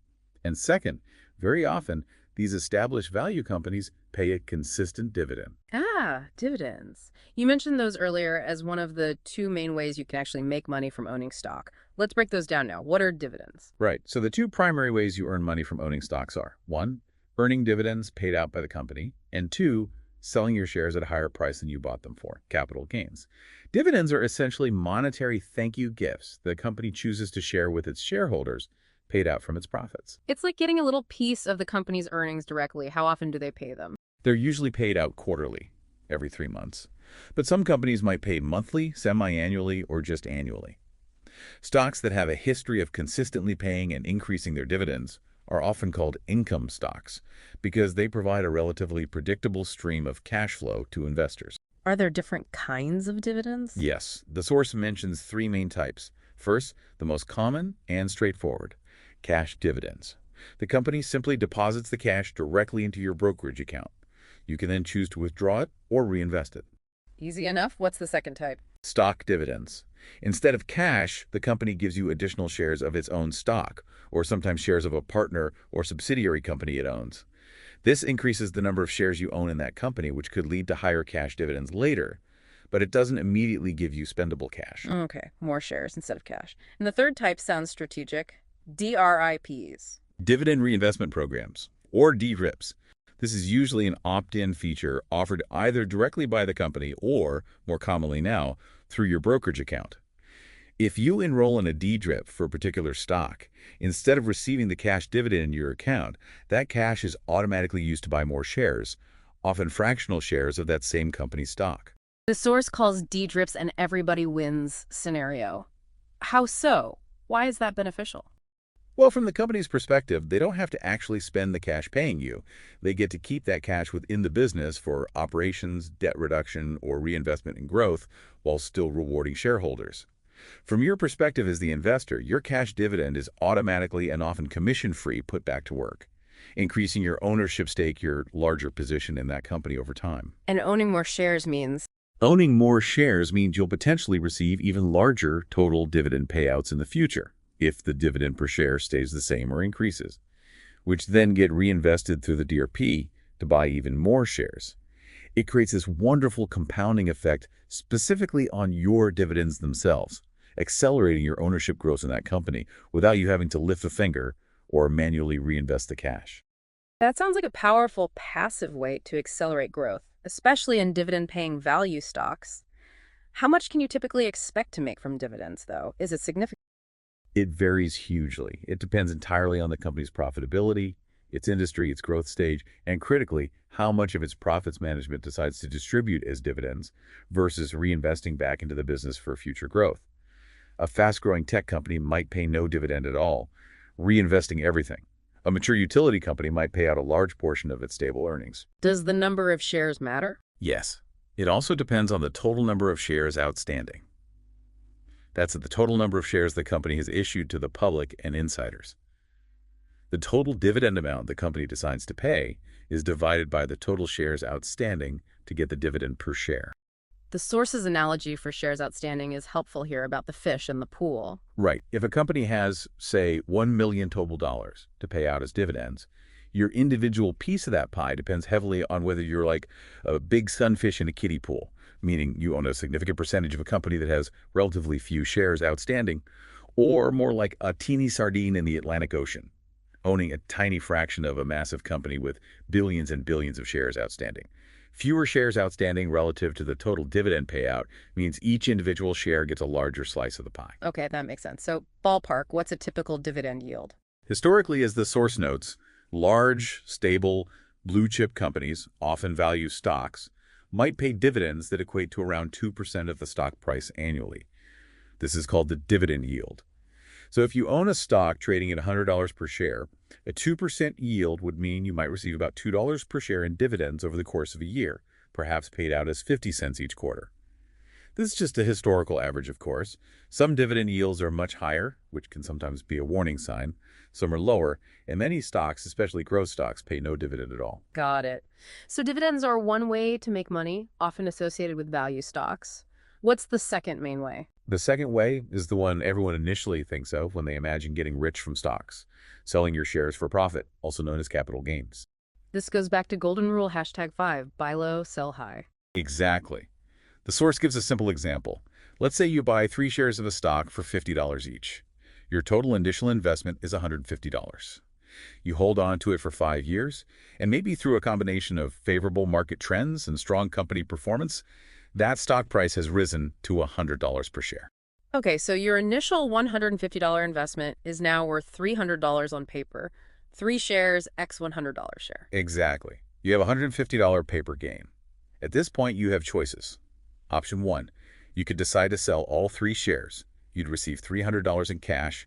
And second, very often, these established value companies pay a consistent dividend. Ah, dividends. You mentioned those earlier as one of the two main ways you can actually make money from owning stock. Let's break those down now. What are dividends? Right. So the two primary ways you earn money from owning stocks are, one, earning dividends paid out by the company, and two, selling your shares at a higher price than you bought them for, capital gains. Dividends are essentially monetary thank you gifts the company chooses to share with its shareholders, paid out from its profits. It's like getting a little piece of the company's earnings directly. How often do they pay them? They're usually paid out quarterly, every 3 months. But some companies might pay monthly, semi-annually, or just annually. Stocks that have a history of consistently paying and increasing their dividends are often called income stocks because they provide a relatively predictable stream of cash flow to investors. Are there different kinds of dividends? Yes, the source mentions 3 main types. First, the most common and straightforward, cash dividends. The company simply deposits the cash directly into your brokerage account. You can then choose to withdraw it or reinvest it. Easy enough. What's the second type? Stock dividends. Instead of cash, the company gives you additional shares of its own stock, or sometimes shares of a partner or subsidiary company it owns. This increases the number of shares you own in that company, which could lead to higher cash dividends later, but it doesn't immediately give you spendable cash. Okay, more shares instead of cash. And the third type sounds strategic. DRIPs. Dividend reinvestment programs, or DRIPs. This is usually an opt-in feature offered either directly by the company or, more commonly now, through your brokerage account. If you enroll in a DRIP for a particular stock, instead of receiving the cash dividend in your account, that cash is automatically used to buy more shares, often fractional shares of that same company's stock. The source calls DRIPs an everybody wins scenario. How so? Why is that beneficial? Well, from the company's perspective, they don't have to actually spend the cash paying you. They get to keep that cash within the business for operations, debt reduction, or reinvestment in growth while still rewarding shareholders. From your perspective as the investor, your cash dividend is automatically and often commission-free put back to work. increasing your ownership stake, your larger position in that company over time. And owning more shares means Owning more shares means you'll potentially receive even larger total dividend payouts in the future if the dividend per share stays the same or increases, which then get reinvested through the DRP to buy even more shares. It creates this wonderful compounding effect specifically on your dividends themselves, accelerating your ownership growth in that company without you having to lift a finger or manually reinvest the cash. that sounds like a powerful passive way to accelerate growth, especially in dividend-paying value stocks. How much can you typically expect to make from dividends, though? Is it significant? It varies hugely. It depends entirely on the company's profitability, its industry, its growth stage, and critically, how much of its profits management decides to distribute as dividends versus reinvesting back into the business for future growth. A fast-growing tech company might pay no dividend at all, reinvesting everything. A mature utility company might pay out a large portion of its stable earnings. Does the number of shares matter? Yes. It also depends on the total number of shares outstanding. That's the total number of shares the company has issued to the public and insiders. The total dividend amount the company decides to pay is divided by the total shares outstanding to get the dividend per share. The source's analogy for shares outstanding is helpful here about the fish in the pool. Right. If a company has, say, $1 million total dollars to pay out as dividends, your individual piece of that pie depends heavily on whether you're like a big sunfish in a kiddie pool, meaning you own a significant percentage of a company that has relatively few shares outstanding, or more like a teeny sardine in the Atlantic Ocean, owning a tiny fraction of a massive company with billions and billions of shares outstanding. Fewer shares outstanding relative to the total dividend payout means each individual share gets a larger slice of the pie. Okay, that makes sense. So, ballpark, what's a typical dividend yield? Historically, as the source notes, large, stable, blue-chip companies, often value stocks, might pay dividends that equate to around 2% of the stock price annually. This is called the dividend yield. So if you own a stock trading at $100 per share, a 2% yield would mean you might receive about $2 per share in dividends over the course of a year, perhaps paid out as 50 cents each quarter. This is just a historical average, of course. Some dividend yields are much higher, which can sometimes be a warning sign. Some are lower, and many stocks, especially growth stocks, pay no dividend at all. Got it. So dividends are one way to make money, often associated with value stocks. What's the second main way? The second way is the one everyone initially thinks of when they imagine getting rich from stocks, selling your shares for profit, also known as capital gains. This goes back to golden rule #5, buy low, sell high. Exactly. The source gives a simple example. Let's say you buy 3 shares of a stock for $50 each. Your total initial investment is $150. You hold on to it for 5 years, and maybe through a combination of favorable market trends and strong company performance, that stock price has risen to $100 per share. Okay, so your initial $150 investment is now worth $300 on paper. 3 shares x $100 share. Exactly. You have a $150 paper gain. At this point, you have choices. Option 1, you could decide to sell all 3 shares. You'd receive $300 in cash,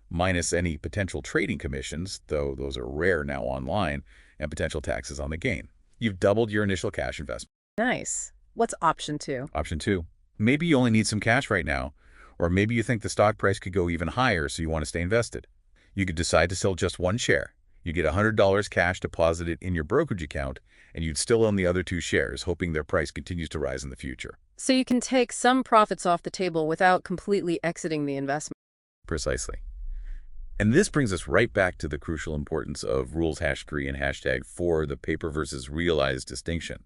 minus any potential trading commissions, though those are rare now online, and potential taxes on the gain. You've doubled your initial cash investment. Nice. What's option 2? Option 2, maybe you only need some cash right now, or maybe you think the stock price could go even higher, so you want to stay invested. You could decide to sell just 1 share. You get $100 cash deposited in your brokerage account, and you'd still own the other 2 shares, hoping their price continues to rise in the future. So you can take some profits off the table without completely exiting the investment. Precisely. And this brings us right back to the crucial importance of rules #3 and #4, the paper versus realized distinction.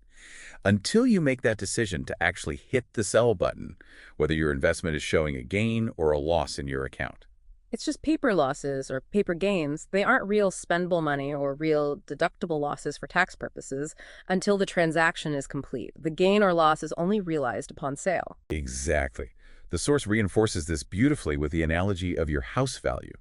Until you make that decision to actually hit the sell button, whether your investment is showing a gain or a loss in your account. It's just paper losses or paper gains. They aren't real spendable money or real deductible losses for tax purposes until the transaction is complete. The gain or loss is only realized upon sale. Exactly. The source reinforces this beautifully with the analogy of your house value.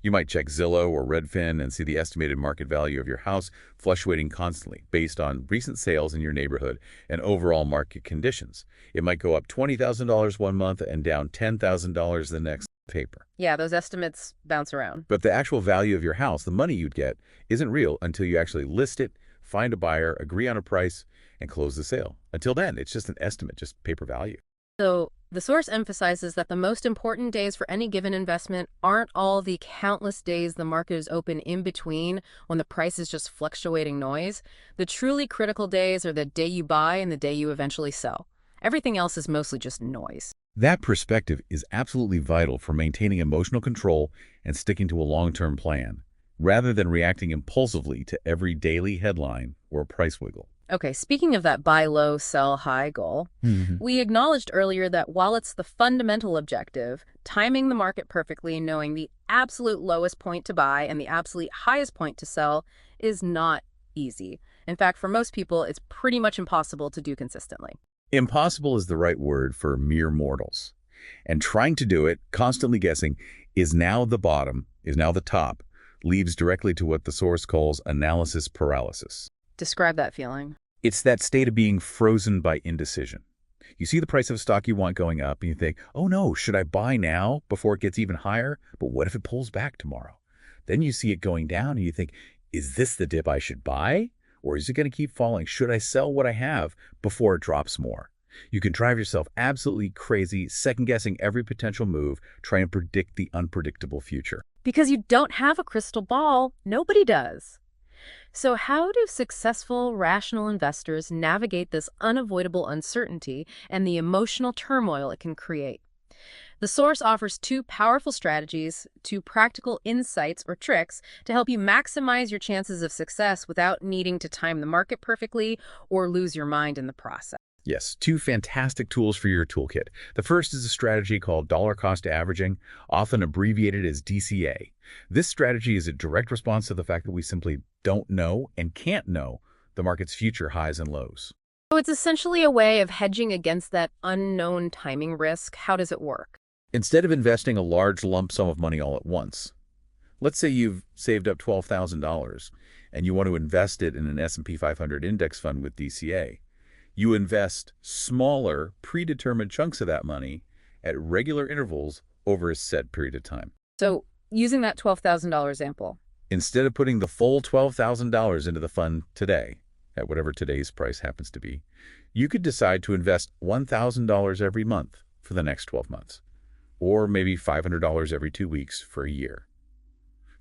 You might check Zillow or Redfin and see the estimated market value of your house fluctuating constantly based on recent sales in your neighborhood and overall market conditions. It might go up $20,000 one month and down $10,000 the next paper. Yeah, those estimates bounce around. But the actual value of your house, the money you'd get, isn't real until you actually list it, find a buyer, agree on a price, and close the sale. Until then, it's just an estimate, just paper value. So The source emphasizes that the most important days for any given investment aren't all the countless days the market is open in between when the price is just fluctuating noise. The truly critical days are the day you buy and the day you eventually sell. Everything else is mostly just noise. That perspective is absolutely vital for maintaining emotional control and sticking to a long-term plan, rather than reacting impulsively to every daily headline or price wiggle. Okay, speaking of that buy low, sell high goal, Mhm. we acknowledged earlier that while it's the fundamental objective, timing the market perfectly and knowing the absolute lowest point to buy and the absolute highest point to sell is not easy. In fact, for most people, it's pretty much impossible to do consistently. Impossible is the right word for mere mortals. And trying to do it, constantly guessing, is now the bottom, is now the top, leads directly to what the source calls analysis paralysis. Describe that feeling. It's that state of being frozen by indecision. You see the price of a stock you want going up and you think, oh no, should I buy now before it gets even higher? But what if it pulls back tomorrow? Then you see it going down and you think, is this the dip I should buy? Or is it going to keep falling? Should I sell what I have before it drops more? You can drive yourself absolutely crazy, second-guessing every potential move, trying to predict the unpredictable future. Because you don't have a crystal ball, nobody does. So how do successful, rational investors navigate this unavoidable uncertainty and the emotional turmoil it can create? The source offers two powerful strategies, two practical insights or tricks to help you maximize your chances of success without needing to time the market perfectly or lose your mind in the process. Yes, two fantastic tools for your toolkit. The first is a strategy called dollar cost averaging, often abbreviated as DCA. This strategy is a direct response to the fact that we simply don't know and can't know the market's future highs and lows. So it's essentially a way of hedging against that unknown timing risk. How does it work? Instead of investing a large lump sum of money all at once, let's say you've saved up $12,000 and you want to invest it in an S&P 500 index fund with DCA. You invest smaller, predetermined chunks of that money at regular intervals over a set period of time. So using that $12,000 example. Instead of putting the full $12,000 into the fund today, at whatever today's price happens to be, you could decide to invest $1,000 every month for the next 12 months, or maybe $500 every 2 weeks for a year.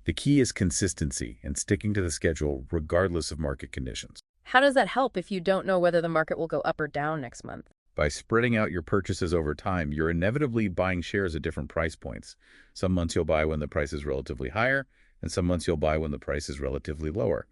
The key is consistency and sticking to the schedule regardless of market conditions. How does that help if you don't know whether the market will go up or down next month? By spreading out your purchases over time, you're inevitably buying shares at different price points. Some months you'll buy when the price is relatively higher, and some months you'll buy when the price is relatively lower.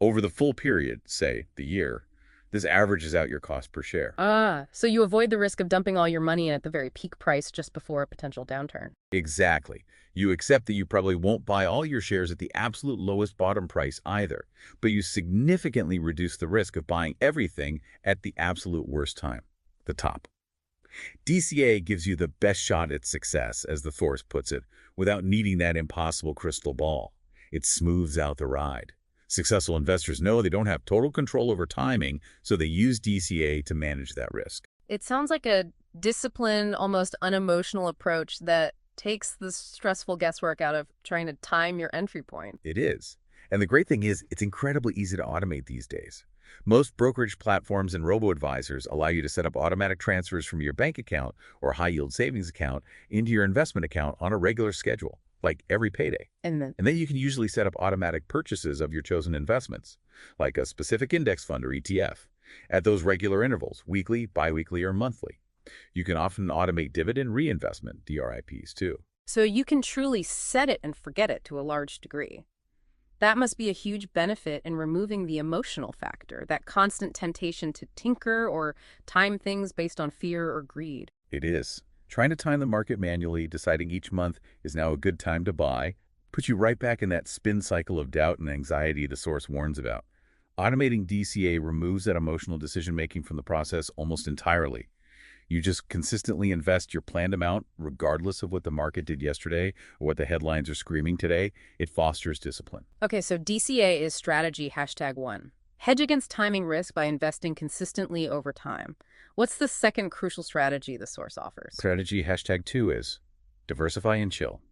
Over the full period, say the year, this averages out your cost per share. So you avoid the risk of dumping all your money in at the very peak price just before a potential downturn. Exactly. You accept that you probably won't buy all your shares at the absolute lowest bottom price either, but you significantly reduce the risk of buying everything at the absolute worst time, the top. DCA gives you the best shot at success, as the source puts it, without needing that impossible crystal ball. It smooths out the ride. Successful investors know they don't have total control over timing, so they use DCA to manage that risk. It sounds like a disciplined, almost unemotional approach that takes the stressful guesswork out of trying to time your entry point. It is. And the great thing is, it's incredibly easy to automate these days. Most brokerage platforms and robo-advisors allow you to set up automatic transfers from your bank account or high-yield savings account into your investment account on a regular schedule, like every payday. And then, And then you can usually set up automatic purchases of your chosen investments, like a specific index fund or ETF, at those regular intervals, weekly, biweekly, or monthly. You can often automate dividend reinvestment, DRIPs, too. so you can truly set it and forget it to a large degree. That must be a huge benefit in removing the emotional factor, that constant temptation to tinker or time things based on fear or greed. It is. Trying to time the market manually, deciding each month is now a good time to buy, puts you right back in that spin cycle of doubt and anxiety the source warns about. Automating DCA removes that emotional decision-making from the process almost entirely. You just consistently invest your planned amount, regardless of what the market did yesterday or what the headlines are screaming today. It fosters discipline. Okay, so DCA is strategy #1. Hedge against timing risk by investing consistently over time. What's the second crucial strategy the source offers? Strategy #2 is diversify and chill.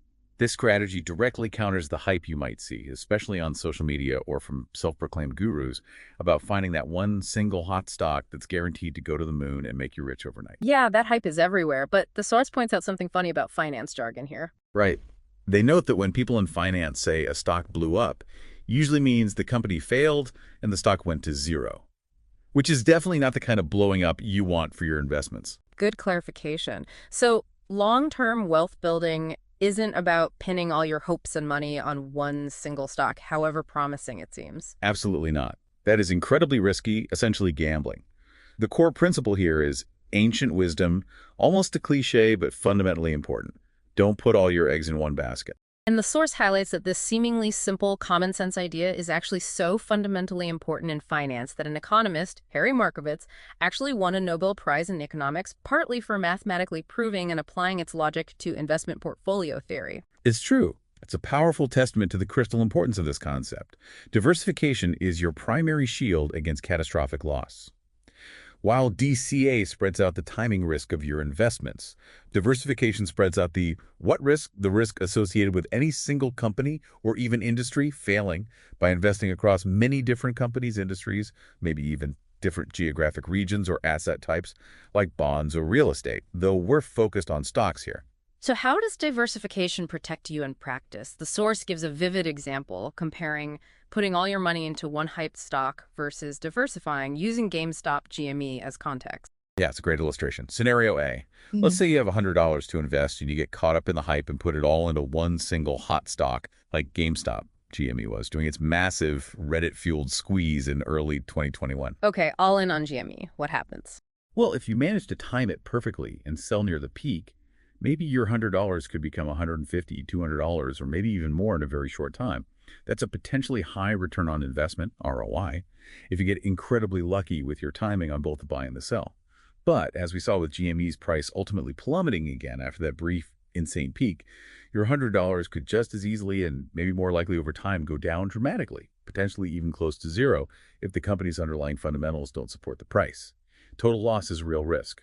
This strategy directly counters the hype you might see, especially on social media or from self-proclaimed gurus, about finding that one single hot stock that's guaranteed to go to the moon and make you rich overnight. Yeah, that hype is everywhere, but the source points out something funny about finance jargon here. Right. They note that when people in finance say a stock blew up, usually means the company failed and the stock went to zero, which is definitely not the kind of blowing up you want for your investments. Good clarification. So, long-term wealth building isn't about pinning all your hopes and money on one single stock, however promising it seems. Absolutely not. That is incredibly risky, essentially gambling. The core principle here is ancient wisdom, almost a cliche, but fundamentally important. Don't put all your eggs in one basket. And the source highlights that this seemingly simple, common sense idea is actually so fundamentally important in finance that an economist, Harry Markowitz, actually won a Nobel Prize in economics partly for mathematically proving and applying its logic to investment portfolio theory. It's true. It's a powerful testament to the critical importance of this concept. Diversification is your primary shield against catastrophic loss. While DCA spreads out the timing risk of your investments, diversification spreads out the what risk, the risk associated with any single company or even industry failing by investing across many different companies, industries, maybe even different geographic regions or asset types like bonds or real estate, though we're focused on stocks here. So how does diversification protect you in practice? The source gives a vivid example comparing putting all your money into one hyped stock versus diversifying using GameStop GME as context. Yeah, it's a great illustration. Scenario A. Let's say you have $100 to invest and you get caught up in the hype and put it all into one single hot stock like GameStop GME was doing its massive Reddit-fueled squeeze in early 2021. Okay, all in on GME. What happens? Well, if you manage to time it perfectly and sell near the peak, maybe your $100 could become $150, $200, or maybe even more in a very short time. That's a potentially high return on investment, ROI, if you get incredibly lucky with your timing on both the buy and the sell. But as we saw with GME's price ultimately plummeting again after that brief, insane peak, your $100 could just as easily and maybe more likely over time go down dramatically, potentially even close to zero if the company's underlying fundamentals don't support the price. Total loss is a real risk.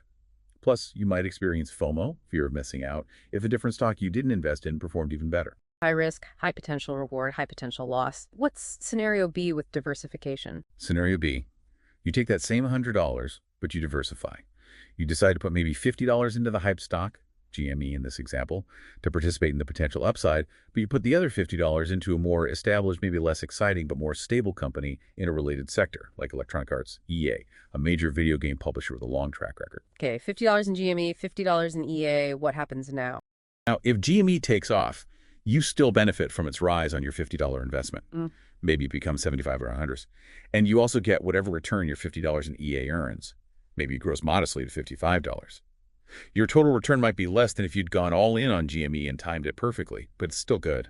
Plus, you might experience FOMO, fear of missing out, if a different stock you didn't invest in performed even better. High risk, high potential reward, high potential loss. What's scenario B with diversification? Scenario B, you take that same $100, but you diversify. You decide to put maybe $50 into the hype stock, GME in this example, to participate in the potential upside, but you put the other $50 into a more established, maybe less exciting, but more stable company in a related sector, like Electronic Arts, EA, a major video game publisher with a long track record. Okay, $50 in GME, $50 in EA. What happens now? Now, if GME takes off, you still benefit from its rise on your $50 investment. Maybe it becomes 75 or 100. And you also get whatever return your $50 in EA earns. Maybe it grows modestly to $55. Your total return might be less than if you'd gone all in on GME and timed it perfectly, but it's still good.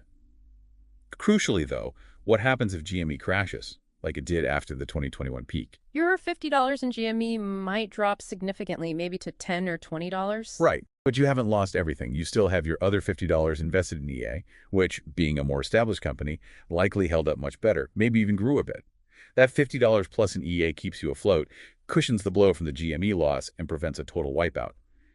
Crucially, though, what happens if GME crashes, like it did after the 2021 peak? Your $50 in GME might drop significantly, maybe to $10 or $20. Right, but you haven't lost everything. You still have your other $50 invested in EA, which, being a more established company, likely held up much better, maybe even grew a bit. That $50 plus in EA keeps you afloat, cushions the blow from the GME loss, and prevents a total wipeout.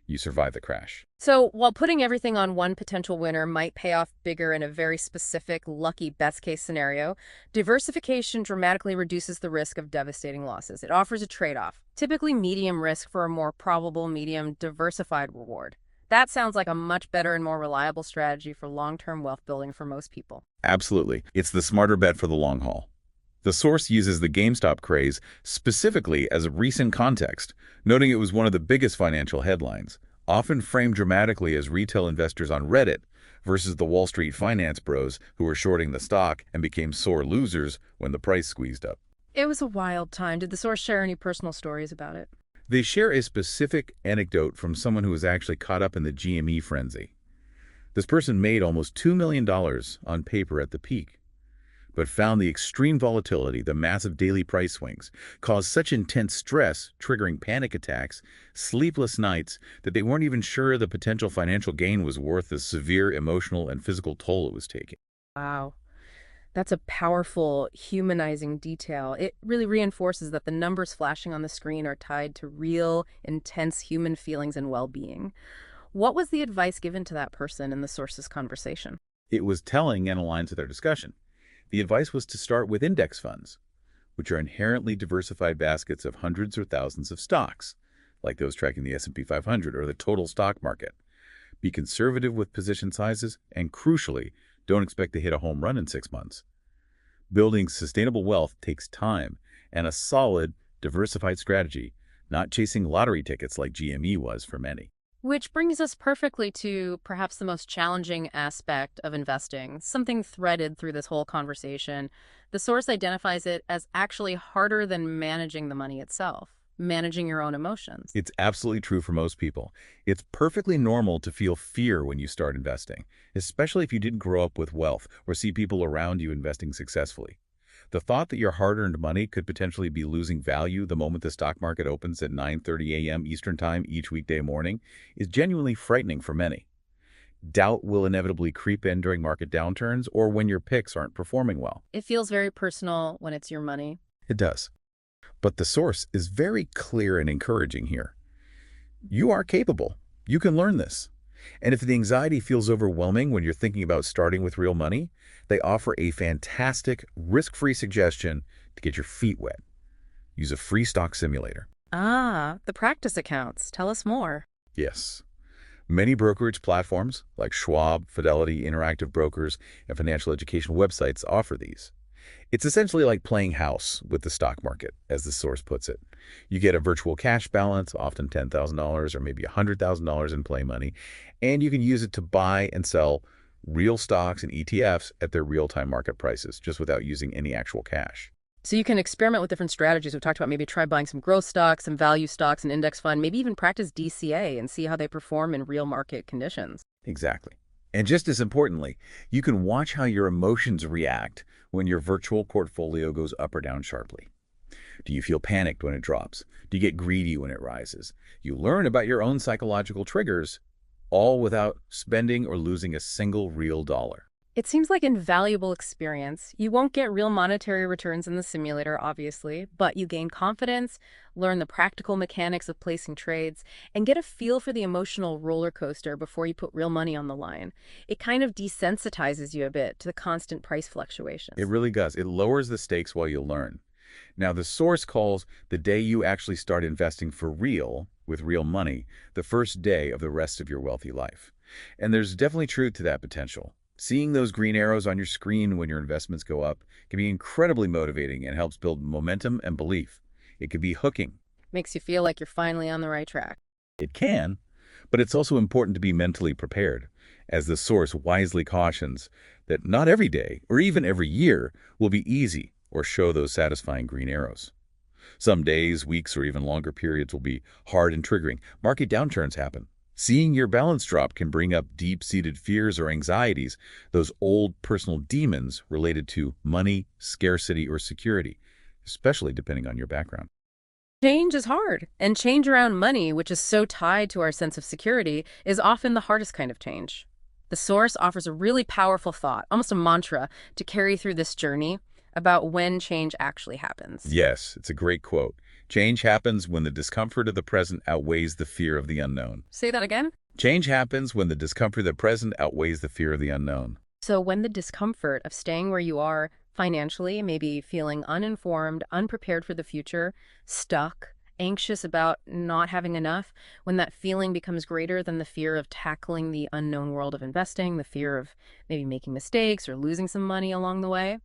You survive the crash. So while putting everything on one potential winner might pay off bigger in a very specific, lucky best-case scenario, diversification dramatically reduces the risk of devastating losses. It offers a trade-off, typically medium risk for a more probable medium diversified reward. That sounds like a much better and more reliable strategy for long-term wealth building for most people. Absolutely. It's the smarter bet for the long haul. The source uses the GameStop craze specifically as a recent context, noting it was one of the biggest financial headlines, often framed dramatically as retail investors on Reddit versus the Wall Street finance bros who were shorting the stock and became sore losers when the price squeezed up. It was a wild time. Did the source share any personal stories about it? They share a specific anecdote from someone who was actually caught up in the GME frenzy. This person made almost $2 million on paper at the peak, but found the extreme volatility, the massive daily price swings, caused such intense stress, triggering panic attacks, sleepless nights, that they weren't even sure the potential financial gain was worth the severe emotional and physical toll it was taking. Wow. That's a powerful, humanizing detail. It really reinforces that the numbers flashing on the screen are tied to real, intense human feelings and well-being. What was the advice given to that person in the source's conversation? It was telling and aligns with our discussion. The advice was to start with index funds, which are inherently diversified baskets of hundreds or thousands of stocks, like those tracking the S&P 500 or the total stock market. Be conservative with position sizes, and crucially, don't expect to hit a home run in 6 months. Building sustainable wealth takes time and a solid, diversified strategy, not chasing lottery tickets like GME was for many. Which brings us perfectly to perhaps the most challenging aspect of investing, something threaded through this whole conversation. The source identifies it as actually harder than managing the money itself, managing your own emotions. It's absolutely true for most people. It's perfectly normal to feel fear when you start investing, especially if you didn't grow up with wealth or see people around you investing successfully. The thought that your hard-earned money could potentially be losing value the moment the stock market opens at 9:30 a.m. Eastern Time each weekday morning is genuinely frightening for many. Doubt will inevitably creep in during market downturns or when your picks aren't performing well. It feels very personal when it's your money. It does. But the source is very clear and encouraging here. You are capable. You can learn this. And if the anxiety feels overwhelming when you're thinking about starting with real money, they offer a fantastic, risk-free suggestion to get your feet wet. Use a free stock simulator. Ah, the practice accounts. Tell us more. Yes. Many brokerage platforms, like Schwab, Fidelity, Interactive Brokers, and financial education websites offer these. It's essentially like playing house with the stock market, as the source puts it. You get a virtual cash balance, often $10,000 or maybe $100,000 in play money, and you can use it to buy and sell real stocks and ETFs at their real-time market prices, just without using any actual cash. So you can experiment with different strategies. We've talked about maybe try buying some growth stocks, some value stocks, an index fund, maybe even practice DCA and see how they perform in real market conditions. Exactly. And just as importantly, you can watch how your emotions react when your virtual portfolio goes up or down sharply. Do you feel panicked when it drops? Do you get greedy when it rises? You learn about your own psychological triggers, all without spending or losing a single real dollar. It seems like invaluable experience. You won't get real monetary returns in the simulator, obviously, but you gain confidence, learn the practical mechanics of placing trades, and get a feel for the emotional roller coaster before you put real money on the line. It kind of desensitizes you a bit to the constant price fluctuations. It really does. It lowers the stakes while you learn. Now, the source calls the day you actually start investing for real, with real money, the first day of the rest of your wealthy life. And there's definitely truth to that potential. Seeing those green arrows on your screen when your investments go up can be incredibly motivating and helps build momentum and belief. It can be hooking. Makes you feel like you're finally on the right track. It can, but it's also important to be mentally prepared, as the source wisely cautions that not every day, or even every year, will be easy or show those satisfying green arrows. Some days, weeks, or even longer periods will be hard and triggering. Market downturns happen. Seeing your balance drop can bring up deep-seated fears or anxieties, those old personal demons related to money, scarcity, or security, especially depending on your background. Change is hard, and change around money, which is so tied to our sense of security, is often the hardest kind of change. The source offers a really powerful thought, almost a mantra, to carry through this journey about when change actually happens. Yes, it's a great quote. Change happens when the discomfort of the present outweighs the fear of the unknown. Say that again? Change happens when the discomfort of the present outweighs the fear of the unknown. So when the discomfort of staying where you are financially, maybe feeling uninformed, unprepared for the future, stuck, anxious about not having enough, when that feeling becomes greater than the fear of tackling the unknown world of investing, the fear of maybe making mistakes or losing some money along the way,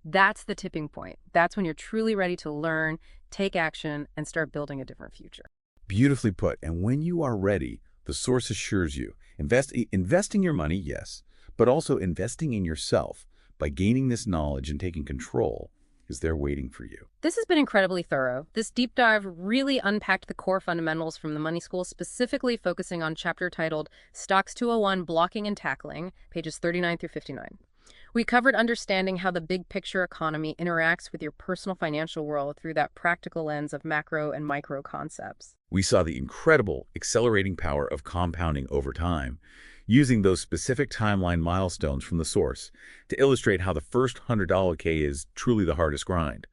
that's the tipping point. That's when you're truly ready to learn, take action, and start building a different future. Beautifully put. And when you are ready, the source assures you, investing your money, yes, but also investing in yourself by gaining this knowledge and taking control is there waiting for you. This has been incredibly thorough. This deep dive really unpacked the core fundamentals from the Money School, specifically focusing on chapter titled Stocks 201, Blocking and Tackling, pages 39 through 59. We covered understanding how the big picture economy interacts with your personal financial world through that practical lens of macro and micro concepts. We saw the incredible accelerating power of compounding over time, using those specific timeline milestones from the source to illustrate how the first $100K is truly the hardest grind.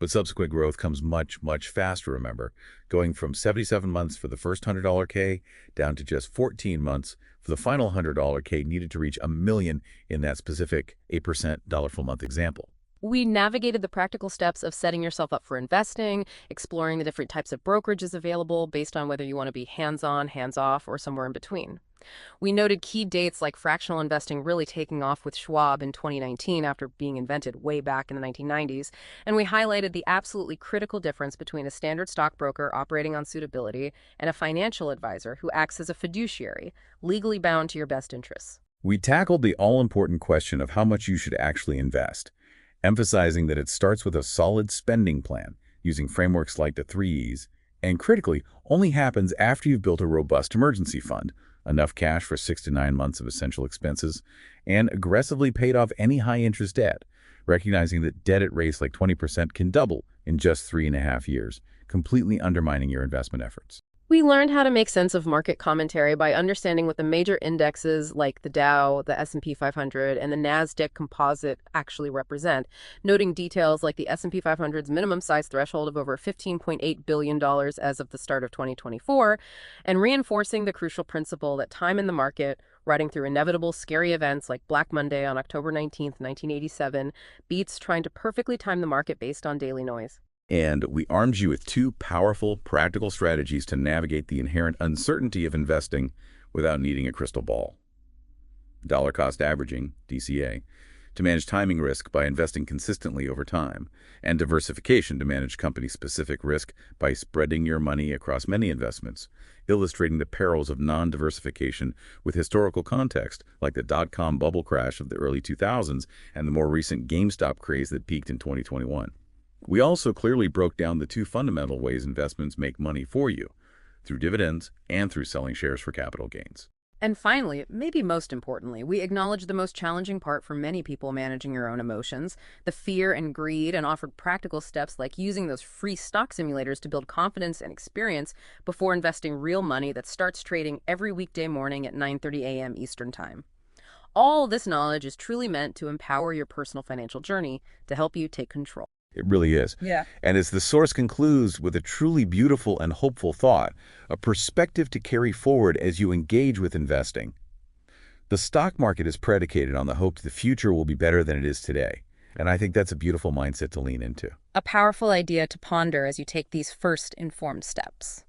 But subsequent growth comes much, much faster, remember, going from 77 months for the first $100 K down to just 14 months for the final $100 K needed to reach $1 million in that specific 8% dollar full month example. We navigated the practical steps of setting yourself up for investing, exploring the different types of brokerages available based on whether you want to be hands-on, hands-off, or somewhere in between. We noted key dates like fractional investing really taking off with Schwab in 2019 after being invented way back in the 1990s, and we highlighted the absolutely critical difference between a standard stockbroker operating on suitability and a financial advisor who acts as a fiduciary, legally bound to your best interests. We tackled the all-important question of how much you should actually invest, emphasizing that it starts with a solid spending plan, using frameworks like the 3 E's, and critically, only happens after you've built a robust emergency fund, enough cash for 6 to 9 months of essential expenses, and aggressively paid off any high-interest debt, recognizing that debt at rates like 20% can double in just 3.5 years, completely undermining your investment efforts. We learned how to make sense of market commentary by understanding what the major indexes like the Dow, the S&P 500, and the NASDAQ composite actually represent, noting details like the S&P 500's minimum size threshold of over $15.8 billion as of the start of 2024, and reinforcing the crucial principle that time in the market, riding through inevitable scary events like Black Monday on October 19th, 1987, beats trying to perfectly time the market based on daily noise. And we armed you with 2 powerful, practical strategies to navigate the inherent uncertainty of investing without needing a crystal ball. Dollar cost averaging, DCA, to manage timing risk by investing consistently over time, and diversification to manage company-specific risk by spreading your money across many investments, illustrating the perils of non-diversification with historical context like the dot-com bubble crash of the early 2000s and the more recent GameStop craze that peaked in 2021. We also clearly broke down the 2 fundamental ways investments make money for you, through dividends and through selling shares for capital gains. And finally, maybe most importantly, we acknowledged the most challenging part for many people managing your own emotions, the fear and greed, and offered practical steps like using those free stock simulators to build confidence and experience before investing real money that starts trading every weekday morning at 9:30 a.m. Eastern Time. All this knowledge is truly meant to empower your personal financial journey to help you take control. It really is. Yeah. And as the source concludes with a truly beautiful and hopeful thought, a perspective to carry forward as you engage with investing. The stock market is predicated on the hope that the future will be better than it is today. And I think that's a beautiful mindset to lean into. A powerful idea to ponder as you take these first informed steps.